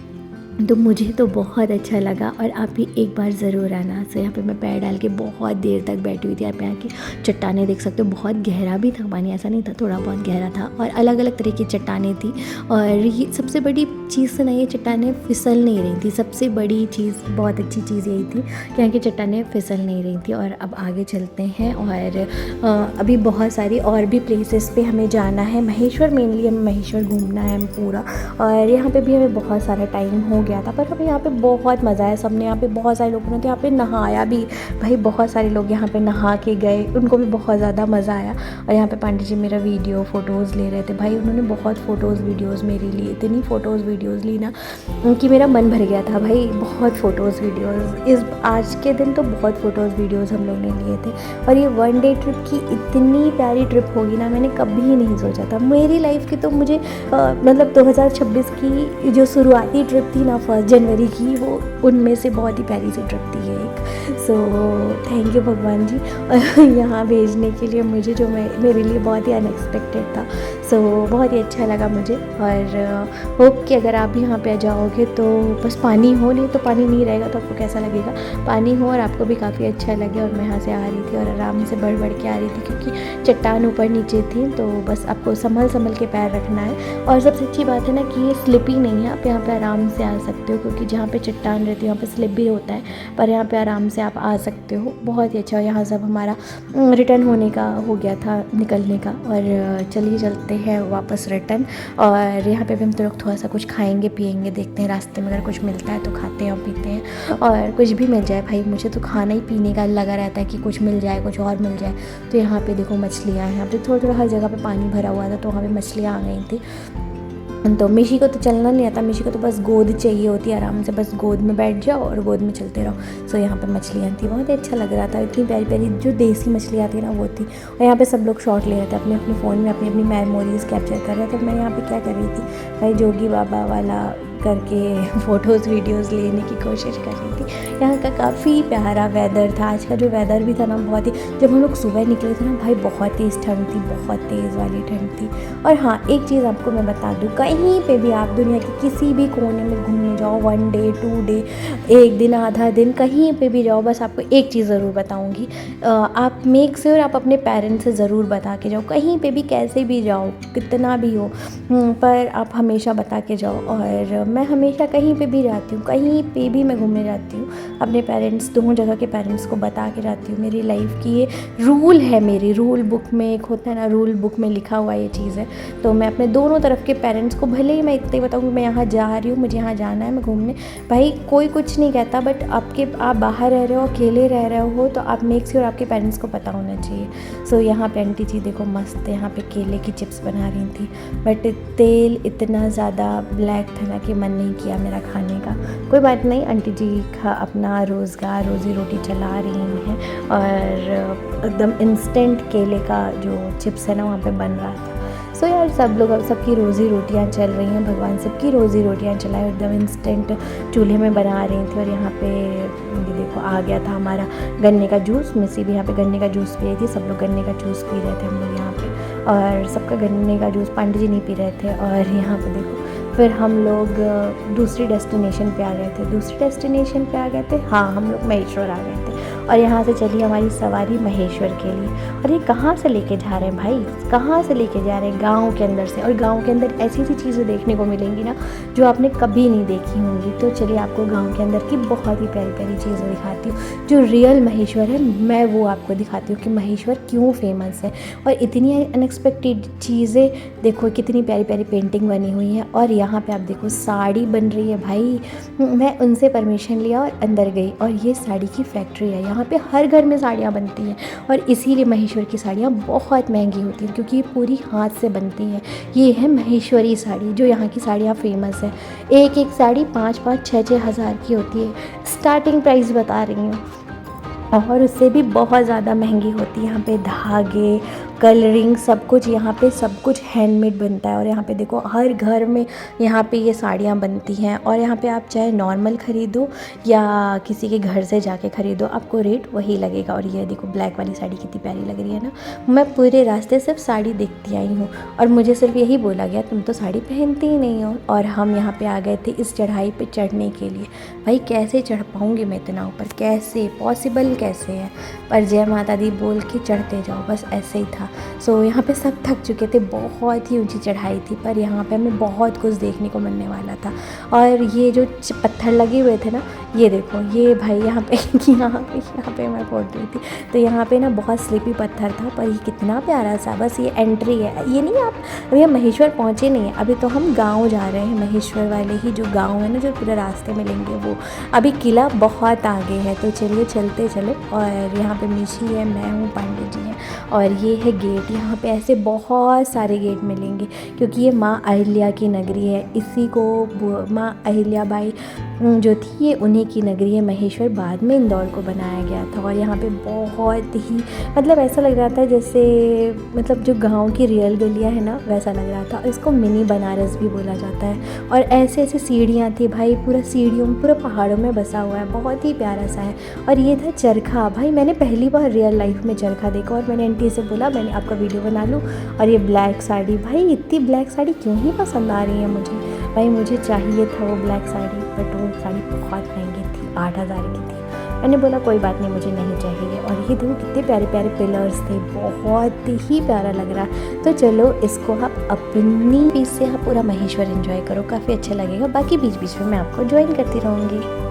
तो मुझे तो बहुत अच्छा लगा, और आप भी एक बार ज़रूर आना। सो यहाँ पे मैं पैर डाल के बहुत देर तक बैठी हुई थी। आप यहाँ की चट्टानें देख सकते हो, बहुत गहरा भी था पानी, ऐसा नहीं था, थोड़ा बहुत गहरा था, और अलग अलग तरह की चट्टानें थी। और ये सबसे बड़ी चीज़ से ना, ये चट्टानें फिसल नहीं रही थी। सबसे बड़ी चीज़, बहुत अच्छी चीज़ यही थी कि यहाँ की चट्टानें फिसल नहीं रही थी। और अब आगे चलते हैं, और अभी बहुत सारी और भी प्लेसेस पे हमें जाना है। महेश्वर मेनली हमें महेश्वर घूमना है पूरा, और यहाँ पे भी हमें बहुत सारा टाइम हो गया था, पर हमें यहाँ पे बहुत मज़ा आया। सबने यहाँ पे, बहुत सारे लोगों ने तो यहाँ पे नहाया भी भाई, बहुत सारे लोग यहाँ पे नहा के गए, उनको भी बहुत ज़्यादा मज़ा आया। और यहाँ पे पांडे जी मेरा वीडियो फ़ोटोज़ ले रहे थे भाई, उन्होंने बहुत फ़ोटोज़ वीडियोज़ मेरे लिए, इतनी फ़ोटोज़ वीडियोज़ ली ना कि मेरा मन भर गया था भाई। बहुत फ़ोटोज़ वीडियोज़, इस आज के दिन तो बहुत फ़ोटोज़ वीडियोज़ हम लोग ने लिए थे। और ये 1 डे ट्रिप की इतनी प्यारी ट्रिप होगी ना, मैंने कभी नहीं सोचा था। मेरी लाइफ की तो मुझे मतलब 2026 की जो शुरुआती ट्रिप थी ना, 1 जनवरी की, वो उनमें से बहुत ही प्यारी सी ट्रिप थी ये एक। सो थैंक यू भगवान जी यहाँ भेजने के लिए मुझे, जो मेरे लिए बहुत ही अनएक्सपेक्टेड था। सो बहुत ही अच्छा लगा मुझे, और होप कि अगर आप यहाँ पे जाओगे तो बस पानी हो, नहीं तो पानी नहीं रहेगा तो आपको कैसा लगेगा, पानी हो और आपको भी काफ़ी अच्छा लगे। और मैं यहाँ से आ रही थी और आराम से बढ़ बढ़ के आ रही थी, क्योंकि चट्टान ऊपर नीचे थी, तो बस आपको संभल के पैर रखना है। और सबसे अच्छी बात है ना कि ये स्लिपी नहीं है, आप यहाँ पे आराम से आ सकते हो, क्योंकि जहाँ पे चट्टान रहती है वहाँ पे स्लिप भी होता है, पर यहाँ पे आराम से आप आ सकते हो। बहुत ही अच्छा। और यहाँ सब हमारा रिटर्न होने का हो गया था, निकलने का, और चलिए चलते हैं वापस रिटर्न। और यहाँ पे भी हम तो लोग थोड़ा सा कुछ खाएंगे पिएंगे, देखते हैं रास्ते में अगर कुछ मिलता है तो खाते हैं और पीते हैं, और कुछ भी मिल जाए भाई, मुझे तो खाना ही पीने का लगा रहता है कि कुछ मिल जाए, कुछ और मिल जाए। तो यहाँ पे देखो मछलियाँ हैं, यहाँ पे थोड़ा हर जगह पे पानी भरा हुआ था, तो वहाँ पे मछलियाँ आ गई थी। तो मिशी को तो चलना नहीं आता, मिशी को तो बस गोद चाहिए होती है, आराम से बस गोद में बैठ जाओ और गोद में चलते रहो। सो यहाँ पे मछलियाँ थी, बहुत ही अच्छा लग रहा था, इतनी प्यारी प्यारी जो देसी मछलियाँ आती है ना वो थी। और यहाँ पे सब लोग शॉट ले रहे थे अपने अपने फ़ोन में, अपनी अपनी मेमोरीज़ कैप्चर कर रहे थे। मैं यहाँ पे क्या कर रही थी भाई, जोगी बाबा वाला करके फ़ोटोज़ वीडियोज़ लेने की कोशिश कर रही थी। यहाँ का काफ़ी प्यारा वेदर था, आज का जो वेदर भी था ना बहुत ही, जब हम लोग सुबह निकले थे ना भाई बहुत तेज़ ठंड थी, बहुत तेज़ वाली ठंड थी। और हाँ, एक चीज़ आपको मैं बता दूँ, कहीं पे भी आप दुनिया के किसी भी कोने में घूमने जाओ, 1 डे 2 डे, 1 दिन आधा दिन, कहीं पे भी जाओ, बस आपको एक चीज़ ज़रूर बताऊँगी, आप मेक श्योर आप अपने पेरेंट्स से ज़रूर बता के जाओ, कहीं पे भी कैसे भी जाओ, कितना भी हो, पर आप हमेशा बता के जाओ। और मैं हमेशा कहीं पे भी जाती हूँ, कहीं पे भी मैं घूमने जाती हूँ, अपने पेरेंट्स, दोनों जगह के पेरेंट्स को बता के जाती हूँ। मेरी लाइफ की ये रूल है, मेरी रूल बुक में एक होता है ना, रूल बुक में लिखा हुआ ये चीज़ है। तो मैं अपने दोनों तरफ के पेरेंट्स को, भले ही मैं इतना ही बताऊँ कि मैं यहाँ जा रही हूँ, मुझे यहाँ जाना है, मैं घूमने, भाई कोई कुछ नहीं कहता, बट आप बाहर रह रहे हो, अकेले रह रहे हो, तो आप मेक श्योर आपके पेरेंट्स को पता होना चाहिए। सो यहाँ पे आंटी जी देखो मस्त, यहाँ पे केले की चिप्स बना रही थी, बट तेल इतना ज़्यादा ब्लैक था ना कि मन नहीं किया मेरा खाने का। कोई बात नहीं, आंटी जी अपना रोज़गार, रोज़ी रोटी चला रही हैं, और एकदम इंस्टेंट केले का जो चिप्स है ना वहाँ पे बन रहा था। सो यार सब लोग, सबकी रोज़ी रोटियाँ चल रही हैं, भगवान सबकी रोज़ी रोटियाँ चलाए, एकदम इंस्टेंट चूल्हे में बना रही थी। और यहाँ पे ये देखो आ गया था हमारा गन्ने का जूस, मिसी भी यहाँ पे गन्ने का जूस पी रही थी, सब लोग गन्ने का जूस पी रहे थे हम लोग यहाँ पे, और सबका गन्ने का जूस पांडे जी नहीं पी रहे थे। और यहाँ पे देखो फिर हम लोग दूसरी डेस्टिनेशन पे आ गए थे, हाँ हम लोग महेश्वर आ गए थे। और यहाँ से चली हमारी सवारी महेश्वर के लिए। और ये कहाँ से लेके जा रहे हैं भाई, कहाँ से लेके जा रहे हैं, गांव के अंदर से। और गांव के अंदर ऐसी ऐसी चीज़ें देखने को मिलेंगी ना जो आपने कभी नहीं देखी होंगी। तो चलिए आपको गांव के अंदर की बहुत ही प्यारी प्यारी चीज़ें दिखाती हूँ, जो रियल महेश्वर है, मैं वो आपको दिखाती हूँ कि महेश्वर क्यों फेमस है। और इतनी अनएक्सपेक्टेड चीज़ें देखो, कितनी प्यारी प्यारी पेंटिंग बनी हुई है। और यहाँ पे आप देखो साड़ी बन रही है भाई, मैं उनसे परमिशन लिया और अंदर गई, और ये साड़ी की फैक्ट्री है। यहाँ पे हर घर में साड़ियाँ बनती हैं, और इसीलिए महेश्वर की साड़ियाँ बहुत महंगी होती हैं, क्योंकि ये पूरी हाथ से बनती हैं। ये है महेश्वरी साड़ी, जो यहाँ की साड़ियाँ फेमस है। एक एक साड़ी 5-5, 6-6 हज़ार की होती है, स्टार्टिंग प्राइस बता रही हूँ, और उससे भी बहुत ज़्यादा महंगी होती है। यहाँ पे धागे, कलरिंग, सब कुछ यहाँ पे सब कुछ हैंडमेड बनता है। और यहाँ पे देखो हर घर में यहाँ पे ये साड़ियाँ बनती हैं। और यहाँ पे आप चाहे नॉर्मल ख़रीदो या किसी के घर से जाके ख़रीदो, आपको रेट वही लगेगा। और ये देखो ब्लैक वाली साड़ी कितनी प्यारी लग रही है ना। मैं पूरे रास्ते सिर्फ साड़ी देखती आई हूँ, और मुझे सिर्फ यही बोला गया तुम तो साड़ी पहनती ही नहीं हो। और हम यहाँ पे आ गए थे इस चढ़ाई पे चढ़ने के लिए। भाई कैसे चढ़ पाऊँगी मैं इतना ऊपर, कैसे पॉसिबल कैसे है, पर जय माता दी बोल के चढ़ते जाओ, बस ऐसे ही था। सो यहाँ पे सब थक चुके थे, बहुत ही ऊंची चढ़ाई थी, पर यहाँ पे हमें बहुत कुछ देखने को मिलने वाला था। और ये जो पत्थर लगे हुए थे ना, ये देखो, ये भाई यहाँ पे मैं फोड़ रही थी, तो यहाँ पे ना बहुत स्लिपी पत्थर था, पर ये कितना प्यारा सा। बस ये एंट्री है, ये नहीं, आप अभी हम महेश्वर पहुँचे नहीं है, अभी तो हम गाँव जा रहे हैं। महेश्वर वाले ही जो गाँव है ना, जो पूरे रास्ते मिलेंगे वो, अभी किला बहुत आगे है। तो चलिए चलते चलो। और यहाँ पे मिशी है, मैं हूँ, पांडे जी हैं, और ये है गेट। यहाँ पे ऐसे बहुत सारे गेट मिलेंगे, क्योंकि ये माँ अहिल्या की नगरी है। इसी को माँ अहिल्या बाई जो थी, ये उन्हीं सोने की नगरी है महेश्वर, बाद में इंदौर को बनाया गया था। और यहाँ पे बहुत ही मतलब ऐसा लग रहा था जैसे मतलब जो गांव की रियल गलियाँ है ना वैसा लग रहा था। इसको मिनी बनारस भी बोला जाता है। और ऐसे ऐसे सीढ़ियाँ थी भाई, पूरा सीढ़ियों में पूरा पहाड़ों में बसा हुआ है, बहुत ही प्यारा सा है। और ये था चरखा भाई, मैंने पहली बार रियल लाइफ में चरखा देखा और मैंने आंटी से बोला मैंने आपका वीडियो बना लूँ। और ये ब्लैक साड़ी भाई, इतनी ब्लैक साड़ी क्यों ही पसंद आ रही है मुझे भाई, मुझे चाहिए था वो ब्लैक साड़ी, बट वो साड़ी बहुत महंगी थी, 8,000 की थी। मैंने बोला कोई बात नहीं, मुझे नहीं चाहिए। और ये देखो कितने प्यारे प्यारे पिलर्स थे, बहुत ही प्यारा लग रहा। तो चलो इसको आप अपनी पीस से आप पूरा महेश्वर एंजॉय करो, काफ़ी अच्छा लगेगा। बाकी बीच बीच में मैं आपको ज्वाइन करती रहूँगी।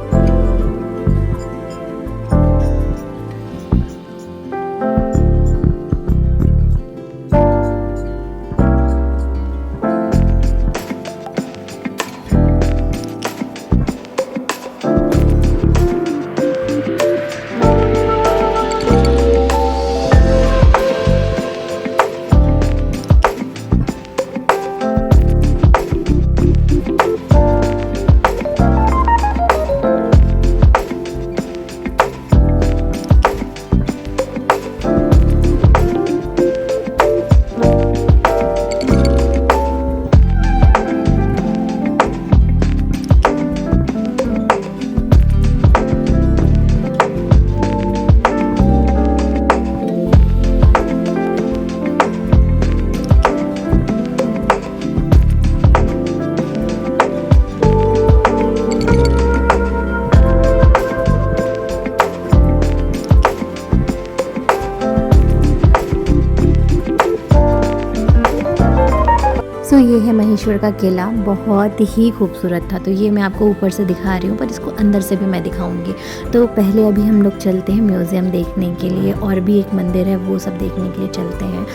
सो ये है महेश्वर का किला, बहुत ही खूबसूरत था। तो ये मैं आपको ऊपर से दिखा रही हूँ, पर इसको अंदर से भी मैं दिखाऊंगी। तो पहले अभी हम लोग चलते हैं म्यूज़ियम देखने के लिए, और भी एक मंदिर है वो सब देखने के लिए चलते हैं।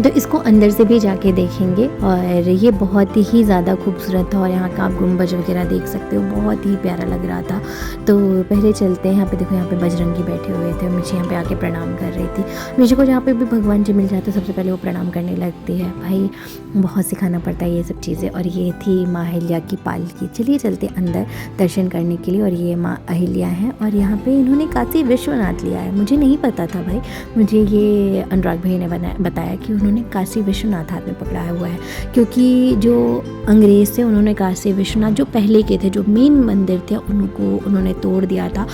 तो इसको अंदर से भी जाके देखेंगे। और ये बहुत ही ज़्यादा खूबसूरत था, और यहाँ का आप गुम्बज वगैरह देख सकते हो, बहुत ही प्यारा लग रहा था। तो पहले चलते हैं। यहाँ पे देखो, यहाँ पे बजरंगी बैठे हुए थे, मुझे यहाँ पे आके प्रणाम कर रही थी। मुझे को जहाँ पे भी भगवान जी मिल जाते सबसे पहले वो प्रणाम करने लगती है। भाई बहुत सिखाना पड़ता है ये सब चीज़ें। और ये थी माँ अहिल्या की पालकी। चलिए चलते अंदर दर्शन करने के लिए। और ये माँ अहिल्या हैं, और यहाँ पे इन्होंने काशी विश्वनाथ लिया है, मुझे नहीं पता था भाई। मुझे ये अनुराग भाई ने बताया कि उन्होंने काशी विश्वनाथ हाथ में पकड़ाया हुआ है, क्योंकि जो अंग्रेज़ थे उन्होंने काशी विश्वनाथ जो पहले के थे, जो मेन मंदिर थे, उनको उन्होंने तोड़ दिया था।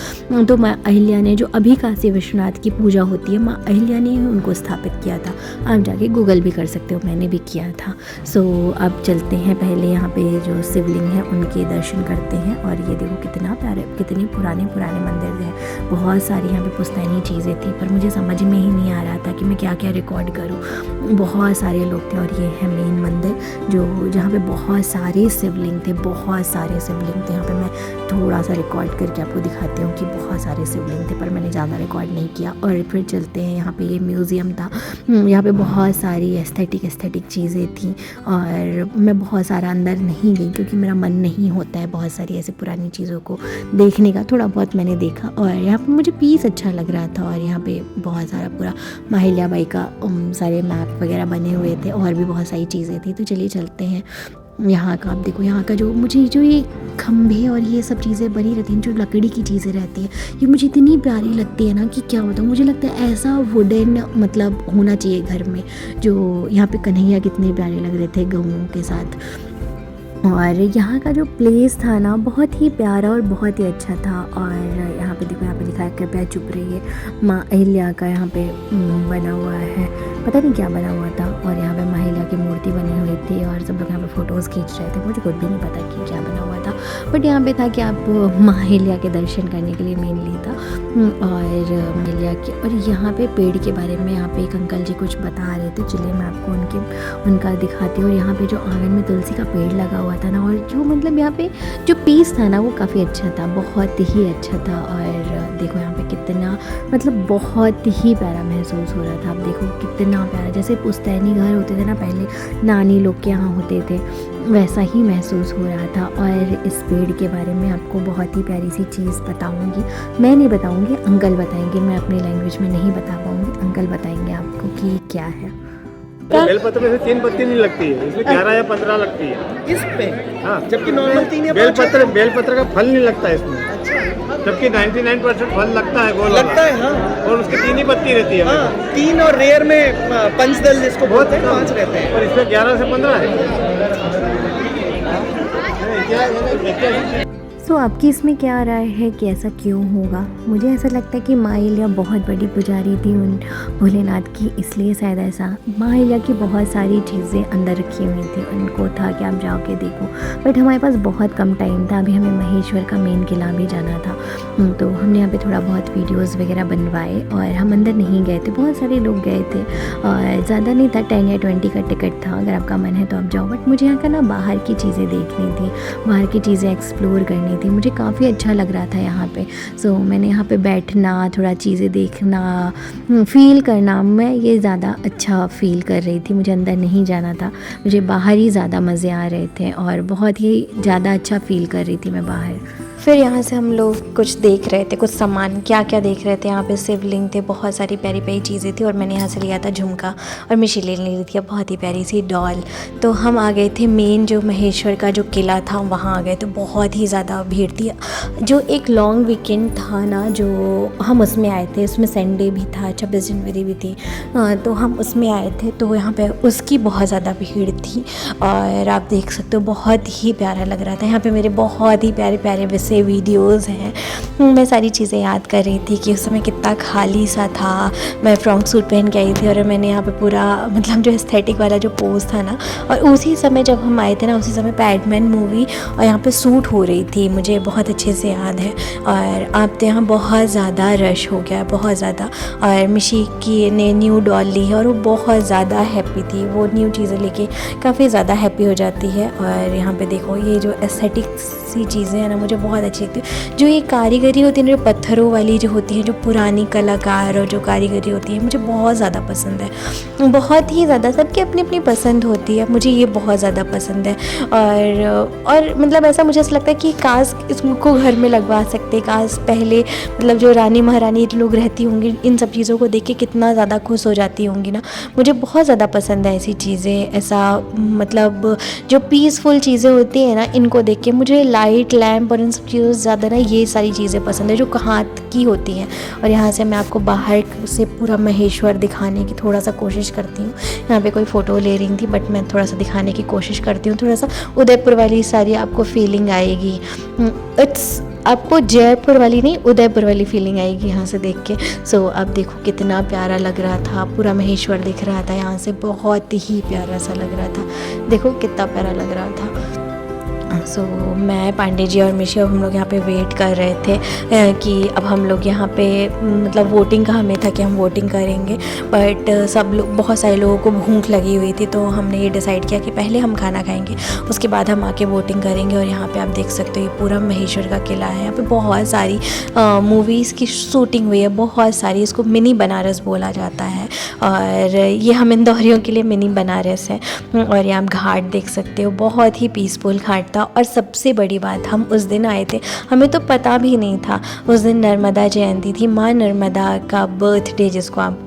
तो माँ अहिल्या ने, जो अभी काशी विश्वनाथ की पूजा होती है, माँ अहिल्या ने उनको स्थापित किया था। आप जाके गूगल भी कर सकते हो, मैंने भी किया था। सो अब चलते हैं, पहले यहाँ पे जो शिवलिंग है उनके दर्शन करते हैं। और ये देखो कितना प्यारे, कितने पुराने मंदिर हैं। बहुत सारी यहाँ पे पुश्तैनी चीज़ें थी, पर मुझे समझ में ही नहीं आ रहा था कि मैं क्या क्या रिकॉर्ड करूँ। बहुत सारे लोग थे। और ये है मेन मंदिर, जो जहाँ पे बहुत सारे शिवलिंग थे, बहुत सारे शिवलिंग थे। यहाँ पे मैं थोड़ा सा रिकॉर्ड करके आपको दिखाती हूँ कि बहुत सारे शिवलिंग थे, पर मैंने ज़्यादा रिकॉर्ड नहीं किया। और फिर चलते हैं, यहाँ पे ये म्यूज़ियम था। यहाँ पे बहुत सारी एस्थेटिक चीज़ें थी, और मैं बहुत सारा अंदर नहीं गई क्योंकि मेरा मन नहीं होता है बहुत सारी ऐसे पुरानी चीज़ों को देखने का। थोड़ा बहुत मैंने देखा, और यहाँ पे मुझे पीस अच्छा लग रहा था। और यहाँ पे बहुत सारा पूरा माँ अहिल्याबाई का सारे मैप वगैरह बने हुए थे, और भी बहुत सारी चीज़ें थी। तो चलिए चलते हैं। यहाँ का आप देखो, यहाँ का जो मुझे जो ये खंभे और ये सब चीज़ें बनी रहती हैं, जो लकड़ी की चीज़ें रहती हैं, ये मुझे इतनी प्यारी लगती है ना कि क्या बताऊँ। मुझे लगता है ऐसा वुडन मतलब होना चाहिए घर में। जो यहाँ पे कन्हैया कितने प्यारे लग रहे थे गऊओं के साथ। और यहाँ का जो प्लेस था ना बहुत ही प्यारा और बहुत ही अच्छा था। और यहाँ पे देखो, यहाँ पे लिखा है कृपया चुप रहिए। माँ अहिल्या का यहाँ पे बना हुआ है, पता नहीं क्या बना हुआ था। और यहाँ पे माँ अहिल्या की मूर्ति बनी हुई थी, और सब लोग यहाँ पे फ़ोटोज़ खींच रहे थे। मुझे खुद भी नहीं पता कि क्या बना हुआ था, बट यहाँ पे था कि आप माँ अहिल्या के दर्शन करने के लिए मेनली था। और अहिल्या के, और यहाँ पे पेड़ के बारे में यहाँ पे एक अंकल जी कुछ बता रहे थे। चलिए मैं आपको उनका दिखाती हूँ। और यहाँ पे जो आंगन में तुलसी का पेड़ लगा हुआ था ना, और जो मतलब यहाँ पे जो पीस था ना वो काफ़ी अच्छा था, बहुत ही अच्छा था। और देखो यहाँ पे कितना मतलब बहुत ही प्यारा महसूस हो रहा था। आप देखो कितना प्यारा, जैसे पुश्तैनी घर होते थे ना पहले नानी लोग के यहाँ होते थे, वैसा ही महसूस हो रहा था। और इस पेड़ के बारे में आपको बहुत ही प्यारी सी चीज़ बताऊंगी। मैं नहीं बताऊंगी, अंकल बताएंगे, मैं अपनी लैंग्वेज में नहीं बता पाऊंगी, अंकल बताएंगे आपको कि क्या है। बेलपत्र में से 3 पत्ती नहीं लगती है, इसमें 11 या 15 लगती है इस पे। हाँ, जबकि नॉर्मल 3 या 5 बेलपत्र का फल नहीं लगता है इसमें। जबकि 99% फल लगता है गोल लगता वाला। है, हाँ और उसकी 3 ही पत्ती रहती है। हाँ 3 और रेयर में पंचदल जिसको बोलते हैं 5 रहते हैं। और इसमें 11 से 15 है। सो आपकी इसमें क्या राय है कि ऐसा क्यों होगा? मुझे ऐसा लगता है कि माँ अहिल्या बहुत बड़ी पुजारी थी उन भोलेनाथ की, इसलिए शायद ऐसा। माँ अहिल्या की बहुत सारी चीज़ें अंदर रखी हुई थी, उनको था कि आप जाओ के देखो, बट हमारे पास बहुत कम टाइम था। अभी हमें महेश्वर का मेन किला भी जाना था, तो हमने यहाँ पे थोड़ा बहुत वीडियोस वगैरह बनवाए और हम अंदर नहीं गए थे। बहुत सारे लोग गए थे और ज़्यादा नहीं था, 10 या 20 का टिकट था। अगर आपका मन है तो आप जाओ, बट मुझे यहाँ का ना बाहर की चीज़ें देखनी थी, बाहर की चीज़ें एक्सप्लोर करनी थी। मुझे काफ़ी अच्छा लग रहा था यहाँ पे। सो मैंने यहाँ पे बैठना, थोड़ा चीज़ें देखना, फ़ील करना, मैं ये ज़्यादा अच्छा फ़ील कर रही थी। मुझे अंदर नहीं जाना था, मुझे बाहर ही ज़्यादा मज़े आ रहे थे और बहुत ही ज़्यादा अच्छा फ़ील कर रही थी मैं बाहर। फिर यहाँ से हम लोग कुछ देख रहे थे, कुछ सामान क्या क्या देख रहे थे। यहाँ पे शिवलिंग थे, बहुत सारी प्यारी प्यारी चीज़ें थी और मैंने यहाँ से लिया था झुमका और मिशी ले ली थी बहुत ही प्यारी सी डॉल। तो हम आ गए थे मेन जो महेश्वर का जो किला था वहाँ आ गए, तो बहुत ही ज़्यादा भीड़ थी। जो एक लॉन्ग वीकेंड था ना जो हम उसमें आए थे, उसमें संडे भी था, 26 जनवरी भी थी, तो हम उसमें आए थे। तो यहाँ पे उसकी बहुत ज़्यादा भीड़ थी और आप देख सकते हो बहुत ही प्यारा लग रहा था। यहाँ पे मेरे बहुत ही प्यारे प्यारे वैसे वीडियोस हैं। मैं सारी चीज़ें याद कर रही थी कि उस समय कितना खाली सा था। मैं फ्रॉक सूट पहन के आई थी और मैंने यहाँ पे पूरा मतलब जो एस्थेटिक वाला जो पोज था ना, और उसी समय जब हम आए थे ना उसी समय पैडमैन मूवी और यहाँ पे शूट हो रही थी, मुझे बहुत अच्छे से याद है। और आप तो यहाँ बहुत ज़्यादा रश हो गया, बहुत ज़्यादा। और मिशी की ने न्यू डॉल ली है और वो बहुत ज़्यादा हैप्पी थी। वो न्यू चीज़ें लेके काफ़ी ज़्यादा हैप्पी हो जाती है। और यहाँ पे देखो ये जो एस्थेटिक सी चीज़ें हैं ना मुझे बहुत अच्छी लगती है। जो ये कारीगरी होती है ना, जो पत्थरों वाली जो होती है, जो पुरानी कलाकार और जो कारीगरी होती है, मुझे बहुत ज़्यादा पसंद है, बहुत ही ज़्यादा। सबकी अपनी अपनी पसंद होती है, मुझे ये बहुत ज़्यादा पसंद है। और मतलब ऐसा मुझे ऐसा लगता है कि काश इसको घर में लगवा सकते, काश पहले मतलब जो रानी महारानी लोग रहती होंगी इन सब चीज़ों को देख के कितना ज़्यादा खुश हो जाती होंगी ना। मुझे बहुत ज़्यादा पसंद है ऐसी चीज़ें, ऐसा मतलब जो पीसफुल चीज़ें होती हैं ना, इनको देख के मुझे लाइट लैम्प और इन सब चीज़ों से ज़्यादा ना ये सारी चीज़ें पसंद है जो हाथ की होती हैं। और यहाँ से मैं आपको बाहर से पूरा महेश्वर दिखाने की थोड़ा सा कोशिश करती हूँ। यहाँ पे कोई फ़ोटो ले रही थी बट मैं थोड़ा सा दिखाने की कोशिश करती हूँ। थोड़ा सा उदयपुर वाली सारी आपको फीलिंग आएगी। इट्स आपको जयपुर वाली नहीं, उदयपुर वाली फीलिंग आएगी यहाँ से देख के। सो अब देखो कितना प्यारा लग रहा था, पूरा महेश्वर दिख रहा था यहाँ से, बहुत ही प्यारा सा लग रहा था। देखो कितना प्यारा लग रहा था। सो मैं, पांडे जी और मिशी हम लोग यहाँ पे वेट कर रहे थे कि अब हम लोग यहाँ पे मतलब वोटिंग का हमें था कि हम वोटिंग करेंगे, बट सब लोग, बहुत सारे लोगों को भूख लगी हुई थी, तो हमने ये डिसाइड किया कि पहले हम खाना खाएंगे उसके बाद हम आके वोटिंग करेंगे। और यहाँ पे आप देख सकते हो ये पूरा महेश्वर का किला है। यहाँ पे बहुत सारी मूवीज़ की शूटिंग हुई है, बहुत सारी। इसको मिनी बनारस बोला जाता है और ये हम इंदौरियों के लिए मिनी बनारस है। और यहाँ आप घाट देख सकते हो, बहुत ही पीसफुल घाट था। और सबसे बड़ी बात, हम उस दिन आए थे, हमें तो पता भी नहीं था उस दिन नर्मदा जयंती थी, माँ नर्मदा का बर्थडे, जिसको आप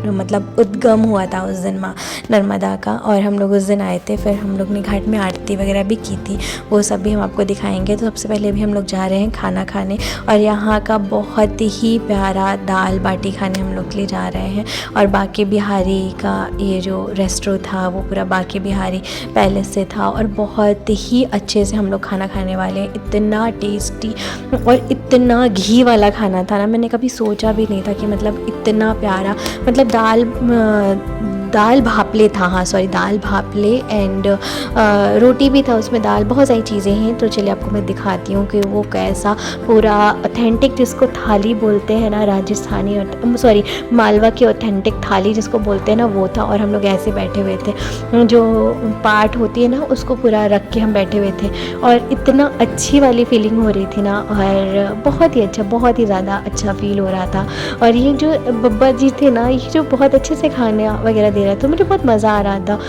मतलब उद्गम हुआ था उस दिन माँ नर्मदा का। और हम लोग उस दिन आए थे, फिर हम लोग ने घाट में आरती वगैरह भी की थी, वो सब भी हम आपको दिखाएंगे। तो सबसे पहले भी हम लोग जा रहे हैं खाना खाने और यहाँ का बहुत ही प्यारा दाल बाटी खाने हम लोग के लिए जा रहे हैं। और बांके बिहारी का ये जो रेस्टोरेंट था वो पूरा बांके बिहारी पैलेस से था और बहुत ही अच्छे से हम लोग खाना खाने वाले हैं। इतना टेस्टी और इतना घी वाला खाना था ना, मैंने कभी सोचा भी नहीं था कि मतलब इतना प्यारा, मतलब दाल भापले था, हाँ सॉरी दाल भापले एंड रोटी भी था उसमें, दाल, बहुत सारी चीज़ें हैं। तो चलिए आपको मैं दिखाती हूँ कि वो कैसा पूरा ऑथेंटिक जिसको थाली बोलते हैं ना, राजस्थानी सॉरी मालवा की ऑथेंटिक थाली जिसको बोलते हैं ना, वो था। और हम लोग ऐसे बैठे हुए थे, जो पाट होती है ना उसको पूरा रख के हम बैठे हुए थे और इतना अच्छी वाली फीलिंग हो रही थी ना, और बहुत ही अच्छा, बहुत ही ज़्यादा अच्छा फील हो रहा था। और ये जो बब्बा जी थे ना, ये जो बहुत अच्छे से खाना वगैरह दे रहा था, मुझे बहुत मज़ा आ रहा था।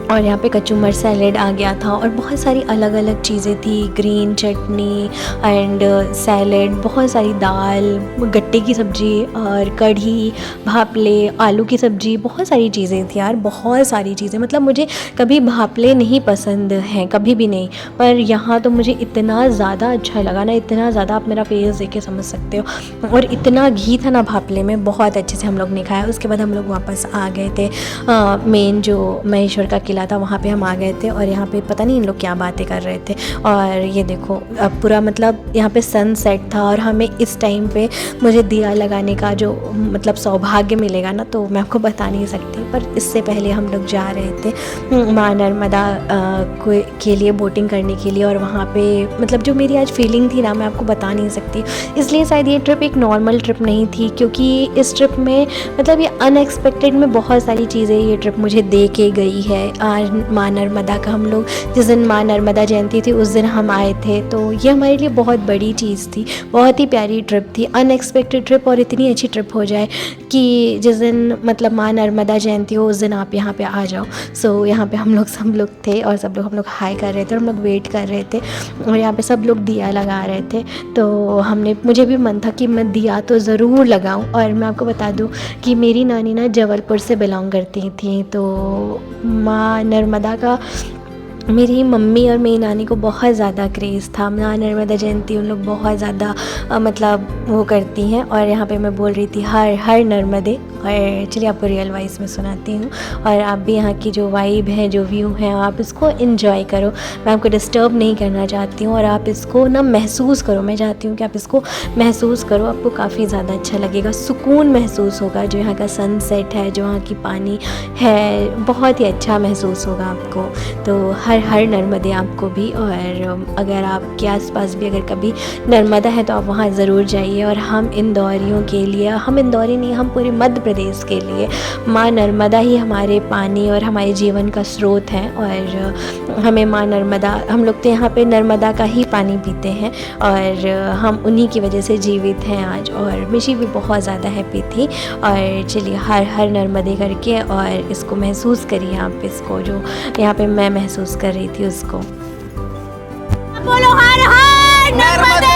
और यहाँ पे कचूमर सैलेड आ गया था और बहुत सारी अलग अलग चीज़ें थी, ग्रीन चटनी एंड सैलेड, बहुत सारी दाल, गट्टे की सब्ज़ी और कढ़ी, भापले, आलू की सब्ज़ी, बहुत सारी चीज़ें थी यार, बहुत सारी चीज़ें। मतलब मुझे कभी भापले नहीं पसंद हैं, कभी भी नहीं, पर यहाँ तो मुझे इतना ज़्यादा अच्छा लगा ना, इतना ज़्यादा, आप मेरा फेस देख के समझ सकते हो। और इतना घी था ना भापले में, बहुत अच्छे से हम लोग ने खाया। उसके बाद हम लोग वापस आ गए थे मेन जो महेश्वर का किला था वहाँ पे हम आ गए थे। और यहाँ पे पता नहीं इन लोग क्या बातें कर रहे थे। और ये देखो अब पूरा मतलब यहाँ पे सनसेट था और हमें इस टाइम पे मुझे दिया लगाने का जो मतलब सौभाग्य मिलेगा ना, तो मैं आपको बता नहीं सकती। पर इससे पहले हम लोग जा रहे थे माँ नर्मदा के लिए बोटिंग करने के लिए, और वहाँ पे मतलब जो मेरी आज फीलिंग थी ना, मैं आपको बता नहीं सकती। इसलिए शायद ये ट्रिप एक नॉर्मल ट्रिप नहीं थी, क्योंकि इस ट्रिप में मतलब ये अनएक्सपेक्टेड में बहुत सारी चीज़ें ये ट्रिप मुझे दे के गई है। आज माँ नर्मदा का हम लोग जिस दिन माँ नर्मदा जयंती थी उस दिन हम आए थे, तो ये हमारे लिए बहुत बड़ी चीज़ थी, बहुत ही प्यारी ट्रिप थी, अनएक्सपेक्टेड ट्रिप। और इतनी अच्छी ट्रिप हो जाए कि जिस दिन मतलब माँ नर्मदा जयंती हो उस दिन आप यहाँ पे आ जाओ। सो यहाँ पे हम लोग सब लोग थे और सब लोग हम लोग हाई कर रहे थे और हम लोग वेट कर रहे थे और यहाँ पे सब लोग दिया लगा रहे थे। तो मुझे भी मन था कि मैं दिया तो ज़रूर लगाऊं। और मैं आपको बता दूं कि मेरी नानी ना जबलपुर से बिलोंग करती थी, तो माँ नर्मदा का मेरी मम्मी और मेरी नानी को बहुत ज़्यादा क्रेज़ था। माँ नर्मदा जयंती उन लोग बहुत ज़्यादा मतलब वो करती हैं। और यहाँ पे मैं बोल रही थी हर हर नर्मदे। और चलिए आपको रियल वॉइस में सुनाती हूँ और आप भी यहाँ की जो वाइब है, जो व्यू है, आप इसको एंजॉय करो। मैं आपको डिस्टर्ब नहीं करना चाहती हूँ और आप इसको ना महसूस करो। मैं चाहती हूँ कि आप इसको महसूस करो, आपको काफ़ी ज़्यादा अच्छा लगेगा, सुकून महसूस होगा। जो यहाँ का सनसेट है, जो यहाँ की पानी है, बहुत ही अच्छा महसूस होगा आपको। तो हर हर नर्मदे आपको भी। और अगर आपके आसपास भी अगर कभी नर्मदा है तो आप वहाँ ज़रूर जाइए। और हम इंदौरियों के लिए, हम इंदौरी नहीं, हम पूरे मध्य प्रदेश के लिए माँ नर्मदा ही हमारे पानी और हमारे जीवन का स्रोत है। और हमें माँ नर्मदा, हम लोग तो यहाँ पे नर्मदा का ही पानी पीते हैं और हम उन्हीं की वजह से जीवित हैं आज। और मिशी भी बहुत ज़्यादा हैप्पी थी। और चलिए हर हर नर्मदे करके और इसको महसूस करिए आप, इसको जो यहाँ पे मैं महसूस कर रही थी उसको। बोलो हर हर नर्मदे।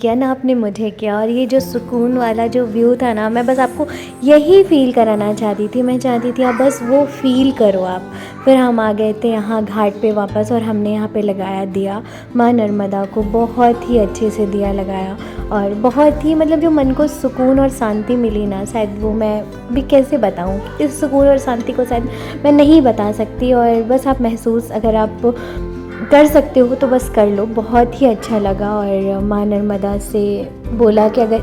किया ना आपने मुझे किया। और ये जो सुकून वाला जो व्यू था ना, मैं बस आपको यही फ़ील कराना चाहती थी। मैं चाहती थी आप बस वो फ़ील करो आप। फिर हम आ गए थे यहाँ घाट पे वापस, और हमने यहाँ पे लगाया दिया माँ नर्मदा को, बहुत ही अच्छे से दिया लगाया। और बहुत ही मतलब जो मन को सुकून और शांति मिली ना, शायद वो मैं भी कैसे बताऊँ। इस सुकून और शांति को शायद मैं नहीं बता सकती। और बस आप महसूस अगर आप कर सकते हो तो बस कर लो। बहुत ही अच्छा लगा। और माँ नर्मदा से बोला कि अगर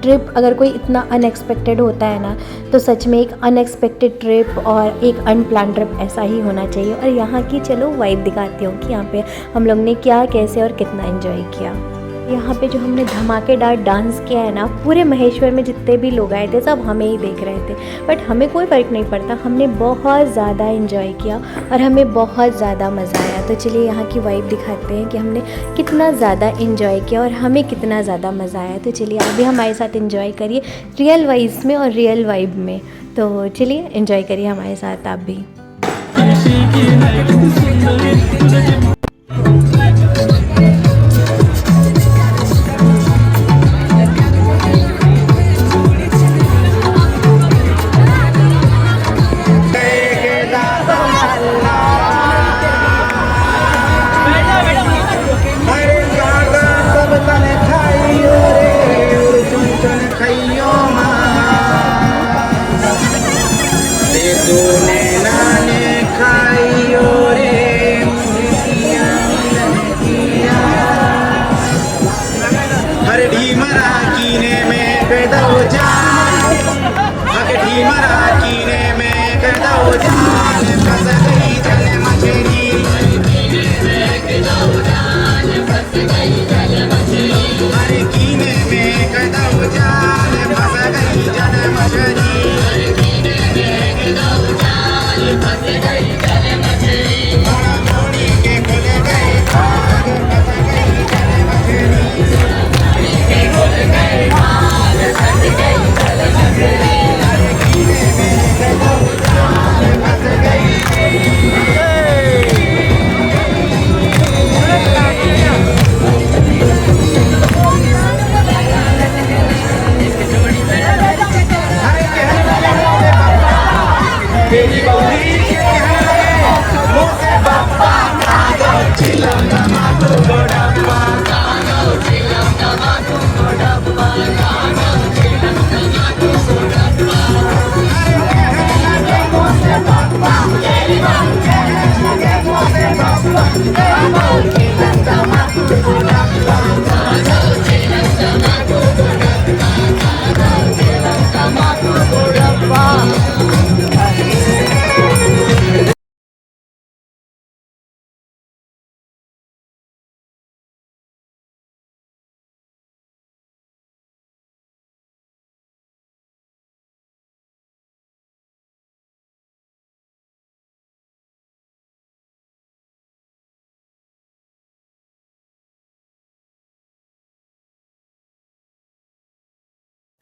ट्रिप अगर कोई इतना अनएक्सपेक्टेड होता है ना, तो सच में एक अनएक्सपेक्टेड ट्रिप और एक अनप्लान ट्रिप ऐसा ही होना चाहिए। और यहाँ की चलो वाइब दिखाती हूँ कि यहाँ पे हम लोग ने क्या, कैसे और कितना एंजॉय किया। यहाँ पे जो हमने धमाकेदार डांस किया है ना, पूरे महेश्वर में जितने भी लोग आए थे सब हमें ही देख रहे थे, बट हमें कोई फ़र्क नहीं पड़ता। हमने बहुत ज़्यादा एंजॉय किया और हमें बहुत ज़्यादा मज़ा आया। तो चलिए यहाँ की वाइब दिखाते हैं कि हमने कितना ज़्यादा एंजॉय किया और हमें कितना ज़्यादा मज़ा आया। तो चलिए आप भी हमारे साथ एंजॉय करिए रियल वाइज में और रियल वाइब में। तो चलिए एंजॉय करिए हमारे साथ आप भी।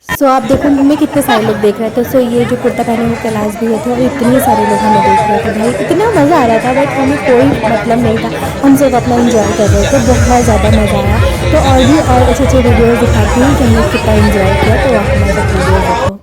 सो आप देखो हमें कितने सारे लोग देख रहे थे। सो ये जो कुर्ता पहने हुए कैलाश भी थे और इतने सारे लोग हमें देख रहे थे। भाई इतना मज़ा आ रहा था, बट हमें कोई मतलब नहीं था, हम सब अपना एंजॉय कर रहे थे। बहुत ज़्यादा मज़ा आया। तो और भी और अच्छे अच्छे वीडियोज़ दिखाती हूँ कि हमने कितना एंजॉय किया। तो आप हमारे साथ वीडियो देखो।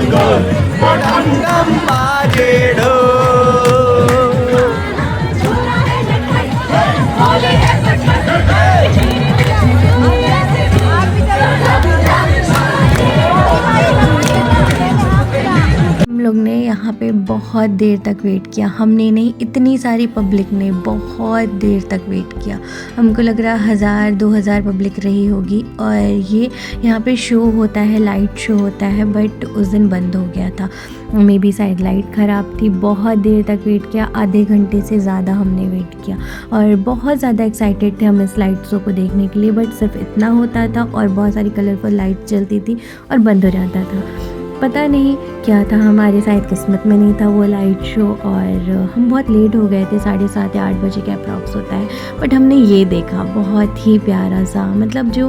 डम बाजे ढोल। हम लोग ने यहाँ पे बहुत देर तक वेट किया, हमने नहीं इतनी सारी पब्लिक ने बहुत देर तक वेट किया। हमको लग रहा 1000-2000 पब्लिक रही होगी। और ये यहाँ पे शो होता है, लाइट शो होता है, बट उस दिन बंद हो गया था। मे बी शायद लाइट ख़राब थी। बहुत देर तक वेट किया, आधे घंटे से ज़्यादा हमने वेट किया और बहुत ज़्यादा एक्साइटेड थे हम इस लाइट शो को देखने के लिए। बट सिर्फ इतना होता था और बहुत सारी कलरफुल लाइट चलती थी और बंद हो जाता था। पता नहीं क्या था, हमारे शायद किस्मत में नहीं था वो लाइट शो। और हम बहुत लेट हो गए थे, 7:30 या 8 बजे के अप्रॉक्स होता है। बट हमने ये देखा बहुत ही प्यारा सा, मतलब जो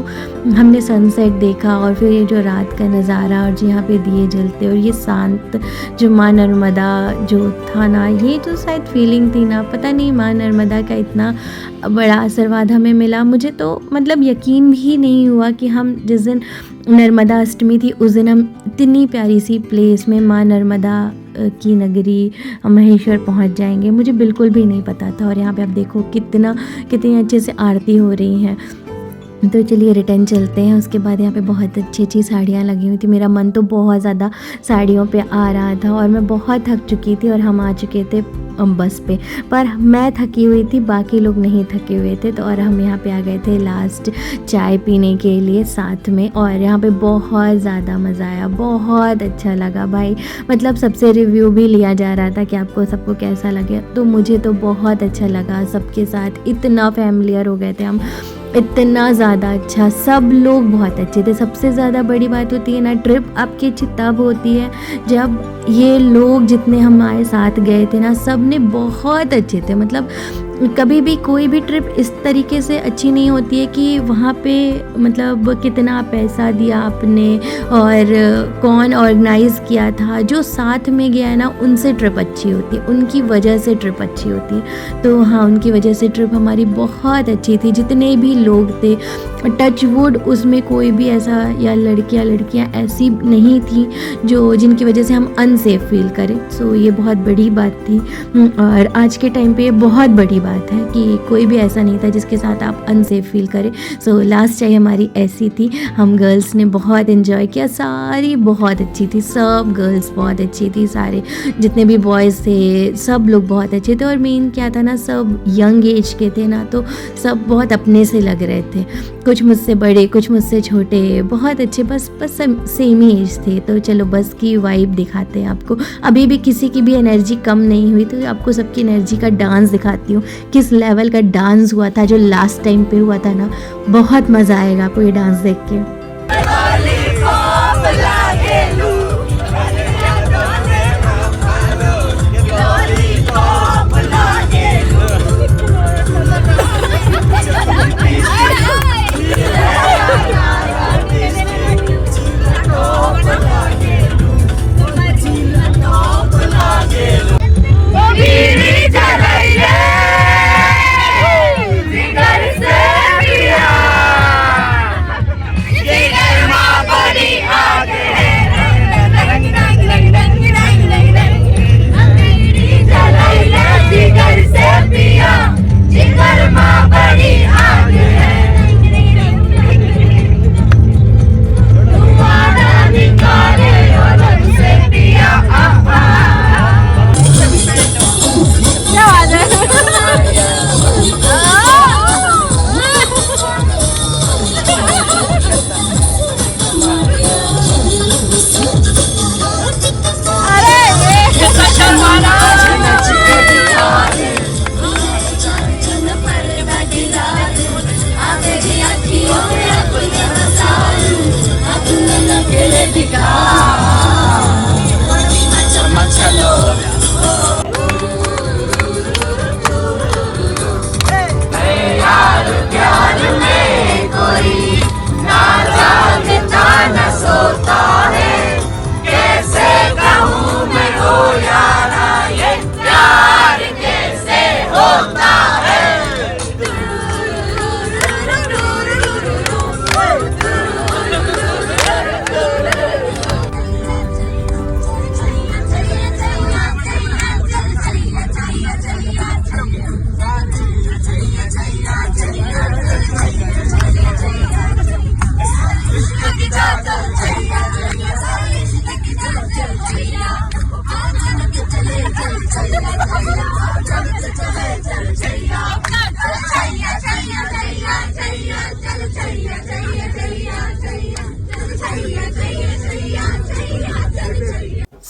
हमने सनसेट देखा और फिर ये जो रात का नज़ारा और जो यहाँ पे दिए जलते और ये शांत जो माँ नर्मदा जो था ना, ये जो शायद फीलिंग थी ना, पता नहीं माँ नर्मदा का इतना बड़ा आशीर्वाद हमें मिला। मुझे तो मतलब यकीन भी नहीं हुआ कि हम जिस दिन नर्मदा अष्टमी थी उस दिन हम इतनी प्यारी सी प्लेस में माँ नर्मदा की नगरी महेश्वर पहुंच जाएंगे। मुझे बिल्कुल भी नहीं पता था। और यहाँ पे आप देखो कितनी अच्छे से आरती हो रही हैं। तो चलिए रिटर्न चलते हैं। उसके बाद यहाँ पे बहुत अच्छी अच्छी साड़ियाँ लगी हुई थी। मेरा मन तो बहुत ज़्यादा साड़ियों पे आ रहा था और मैं बहुत थक चुकी थी और हम आ चुके थे बस पे, पर मैं थकी हुई थी, बाकी लोग नहीं थके हुए थे। तो और हम यहाँ पे आ गए थे लास्ट चाय पीने के लिए साथ में। और यहाँ पे बहुत ज़्यादा मज़ा आया, बहुत अच्छा लगा भाई। मतलब सबसे रिव्यू भी लिया जा रहा था कि आपको सबको कैसा लगे, तो मुझे तो बहुत अच्छा लगा। सबके साथ इतना फैमिलियर हो गए थे हम, इतना ज़्यादा अच्छा, सब लोग बहुत अच्छे थे। सबसे ज़्यादा बड़ी बात होती है ना, ट्रिप आपकी अच्छी तब होती है जब ये लोग जितने हमारे साथ गए थे ना, सब ने बहुत अच्छे थे। मतलब कभी भी कोई भी ट्रिप इस तरीके से अच्छी नहीं होती है कि वहाँ पे मतलब कितना पैसा दिया आपने और कौन ऑर्गेनाइज़ किया था। जो साथ में गया है ना, उनसे ट्रिप अच्छी होती है, उनकी वजह से ट्रिप अच्छी होती है। तो हाँ, उनकी वजह से ट्रिप हमारी बहुत अच्छी थी। जितने भी लोग थे, टच वुड उसमें कोई भी ऐसा या लड़कियाँ ऐसी नहीं थी जो जिनकी वजह से हम अनसेफ फील करें। सो ये बहुत बड़ी बात थी। और आज के टाइम पे ये बहुत बड़ी बात है कि कोई भी ऐसा नहीं था जिसके साथ आप अनसेफ फील करें। सो लास्ट चाय हमारी ऐसी थी। हम गर्ल्स ने बहुत इन्जॉय किया, सारी बहुत अच्छी थी, सब गर्ल्स बहुत अच्छी थी, सारे जितने भी बॉयज़ थे सब लोग बहुत अच्छे थे। और मेन क्या था ना, सब यंग एज के थे ना, तो सब बहुत अपने से लग रहे थे। कुछ मुझसे बड़े, कुछ मुझसे छोटे, बहुत अच्छे, बस सेम ही एज थे। तो चलो बस की वाइब दिखाते हैं आपको। अभी भी किसी की भी एनर्जी कम नहीं हुई, तो आपको सबकी एनर्जी का डांस दिखाती हूँ, किस लेवल का डांस हुआ था जो लास्ट टाइम पे हुआ था ना। बहुत मज़ा आएगा आपको ये डांस देख के। Mama!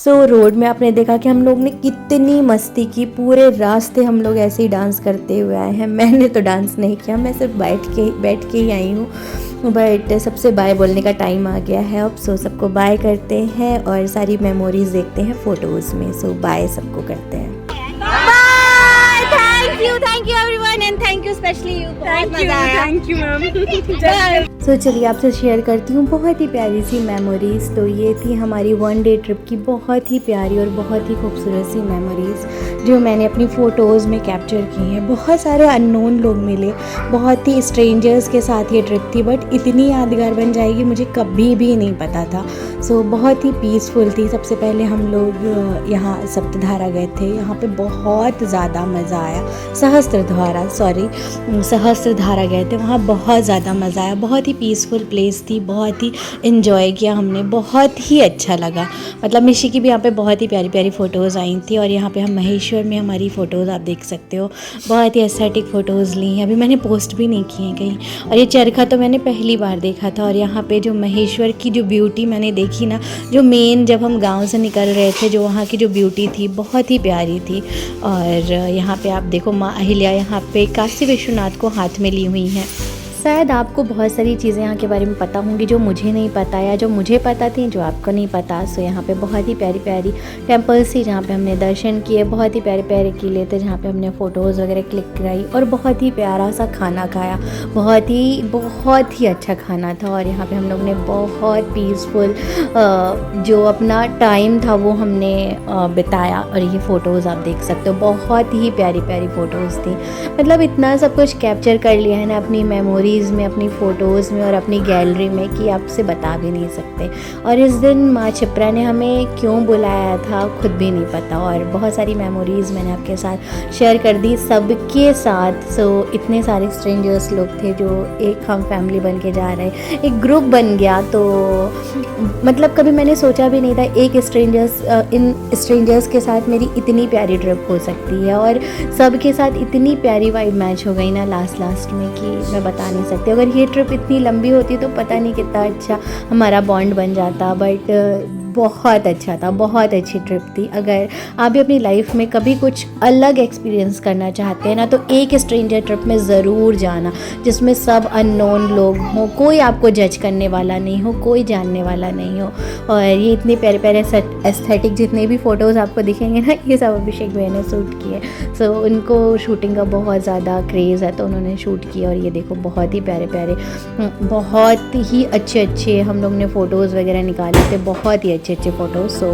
सो रोड में आपने देखा कि हम लोग ने कितनी मस्ती की, पूरे रास्ते हम लोग ऐसे ही डांस करते हुए आए हैं। मैंने तो डांस नहीं किया, मैं सिर्फ बैठ के ही आई हूँ। बट सबसे बाय बोलने का टाइम आ गया है अब। सो सबको बाय करते हैं और सारी मेमोरीज देखते हैं फ़ोटोज़ में। सो बाय सबको करते हैं। Thank you everyone and thank you specially you. बहुत मजा आया। Thank you ma'am. सो चलिए आपसे शेयर करती हूँ बहुत ही प्यारी सी मेमोरीज़। तो ये थी हमारी 1 डे ट्रिप की बहुत ही प्यारी और बहुत ही खूबसूरत सी मेमोरीज़ जो मैंने अपनी फ़ोटोज़ में कैप्चर की हैं। बहुत सारे अननोन लोग मिले, बहुत ही स्ट्रेंजर्स के साथ ये ट्रिप थी, बट इतनी यादगार बन जाएगी मुझे कभी भी नहीं पता था। सो बहुत ही पीसफुल थी। सबसे पहले हम लोग यहाँ सप्तधारा गए थे, यहाँ पे बहुत ज़्यादा मज़ा आया। सहस्त्रधारा गए थे, वहाँ बहुत ज़्यादा मज़ा आया। बहुत ही पीसफुल प्लेस थी, बहुत ही इन्जॉय किया हमने, बहुत ही अच्छा लगा। मतलब मिशी की भी यहाँ पे बहुत ही प्यारी प्यारी फ़ोटोज़ आई थी। और यहाँ पे हम महेश्वर में हमारी फ़ोटोज़ आप देख सकते हो, बहुत ही एस्थेटिक फ़ोटोज़ ली हैं। अभी मैंने पोस्ट भी नहीं की हैं कहीं। और ये चरखा तो मैंने पहली बार देखा था। और यहाँ पे जो महेश्वर की जो ब्यूटी मैंने देखी ना, जो मेन जब हम गाँव से निकल रहे थे, जो वहाँ की जो ब्यूटी थी बहुत ही प्यारी थी। और यहाँ पे आप देखो माँ अहिल्या यहाँ पे काशी विश्वनाथ को हाथ में ली हुई हैं। शायद आपको बहुत सारी चीज़ें यहाँ के बारे में पता होंगी जो मुझे नहीं पता, या जो मुझे पता थी जो आपको नहीं पता। सो यहाँ पे बहुत ही प्यारी प्यारी टेम्पल्स थी जहाँ पे हमने दर्शन किए, बहुत ही प्यारे प्यारे किले थे जहाँ पे हमने फ़ोटोज़ वगैरह क्लिक कराई और बहुत ही प्यारा सा खाना खाया। बहुत ही अच्छा खाना था। और यहाँ पे हम लोग ने बहुत पीसफुल जो अपना टाइम था वो हमने बिताया। और ये फ़ोटोज़ आप देख सकते हो, बहुत ही प्यारी प्यारी फ़ोटोज़ थी। मतलब इतना सब कुछ कैप्चर कर लिया है ना अपनी मेमोरीज़ में, अपनी फ़ोटोज़ में और अपनी गैलरी में कि आपसे बता भी नहीं सकते। और इस दिन माँ क्षिप्रा ने हमें क्यों बुलाया था खुद भी नहीं पता। और बहुत सारी मेमोरीज़ मैंने आपके साथ शेयर कर दी सबके साथ। सो इतने सारे स्ट्रेंजर्स लोग थे जो एक हम फैमिली बन के जा रहे, एक ग्रुप बन गया। तो मतलब कभी मैंने सोचा भी नहीं था इन स्ट्रेंजर्स के साथ मेरी इतनी प्यारी ट्रिप हो सकती है। और सबके साथ इतनी प्यारी वाइब मैच हो गई ना लास्ट में कि मैं बता नहीं सकती। अगर ये ट्रिप इतनी लंबी होती तो पता नहीं कितना अच्छा हमारा बॉन्ड बन जाता। बट बहुत अच्छा था, बहुत अच्छी ट्रिप थी। अगर आप भी अपनी लाइफ में कभी कुछ अलग एक्सपीरियंस करना चाहते हैं ना, तो एक स्ट्रेंजर ट्रिप में ज़रूर जाना जिसमें सब अननोन लोग हों, कोई आपको जज करने वाला नहीं हो, कोई जानने वाला नहीं हो। और ये इतने प्यारे प्यारे एस्थेटिक जितने भी फ़ोटोज़ आपको दिखेंगे ना, ये सब अभिषेक भैया ने शूट किए। सो उनको शूटिंग का बहुत ज़्यादा क्रेज़ है तो उन्होंने शूट किया। और ये देखो बहुत ही प्यारे प्यारे, बहुत ही अच्छे हम लोग ने फ़ोटोज़ वगैरह निकाले थे, बहुत ही अच्छे फ़ोटोज़। सो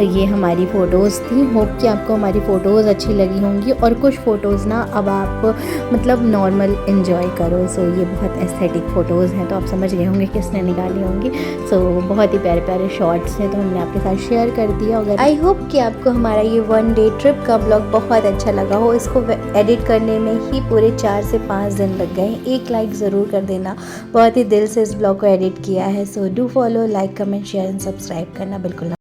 ये हमारी फ़ोटोज़ थी। होप कि आपको हमारी फ़ोटोज़ अच्छी लगी होंगी। और कुछ फ़ोटोज़ ना अब आप मतलब नॉर्मल एंजॉय करो। सो ये बहुत एस्थेटिक फ़ोटोज़ हैं तो आप समझ गए होंगे किसने निकाली होंगी। सो बहुत ही प्यारे प्यारे शॉट्स हैं तो हमने आपके साथ शेयर कर दिया। अगर आई होप कि आपको हमारा ये 1 डे ट्रिप का ब्लॉग बहुत अच्छा लगा हो। इसको एडिट करने में ही पूरे 4 से 5 दिन लग गए। एक लाइक ज़रूर कर देना, बहुत ही दिल से इस ब्लॉग को एडिट किया है। So do follow, like, comment, share and subscribe करना बिल्कुल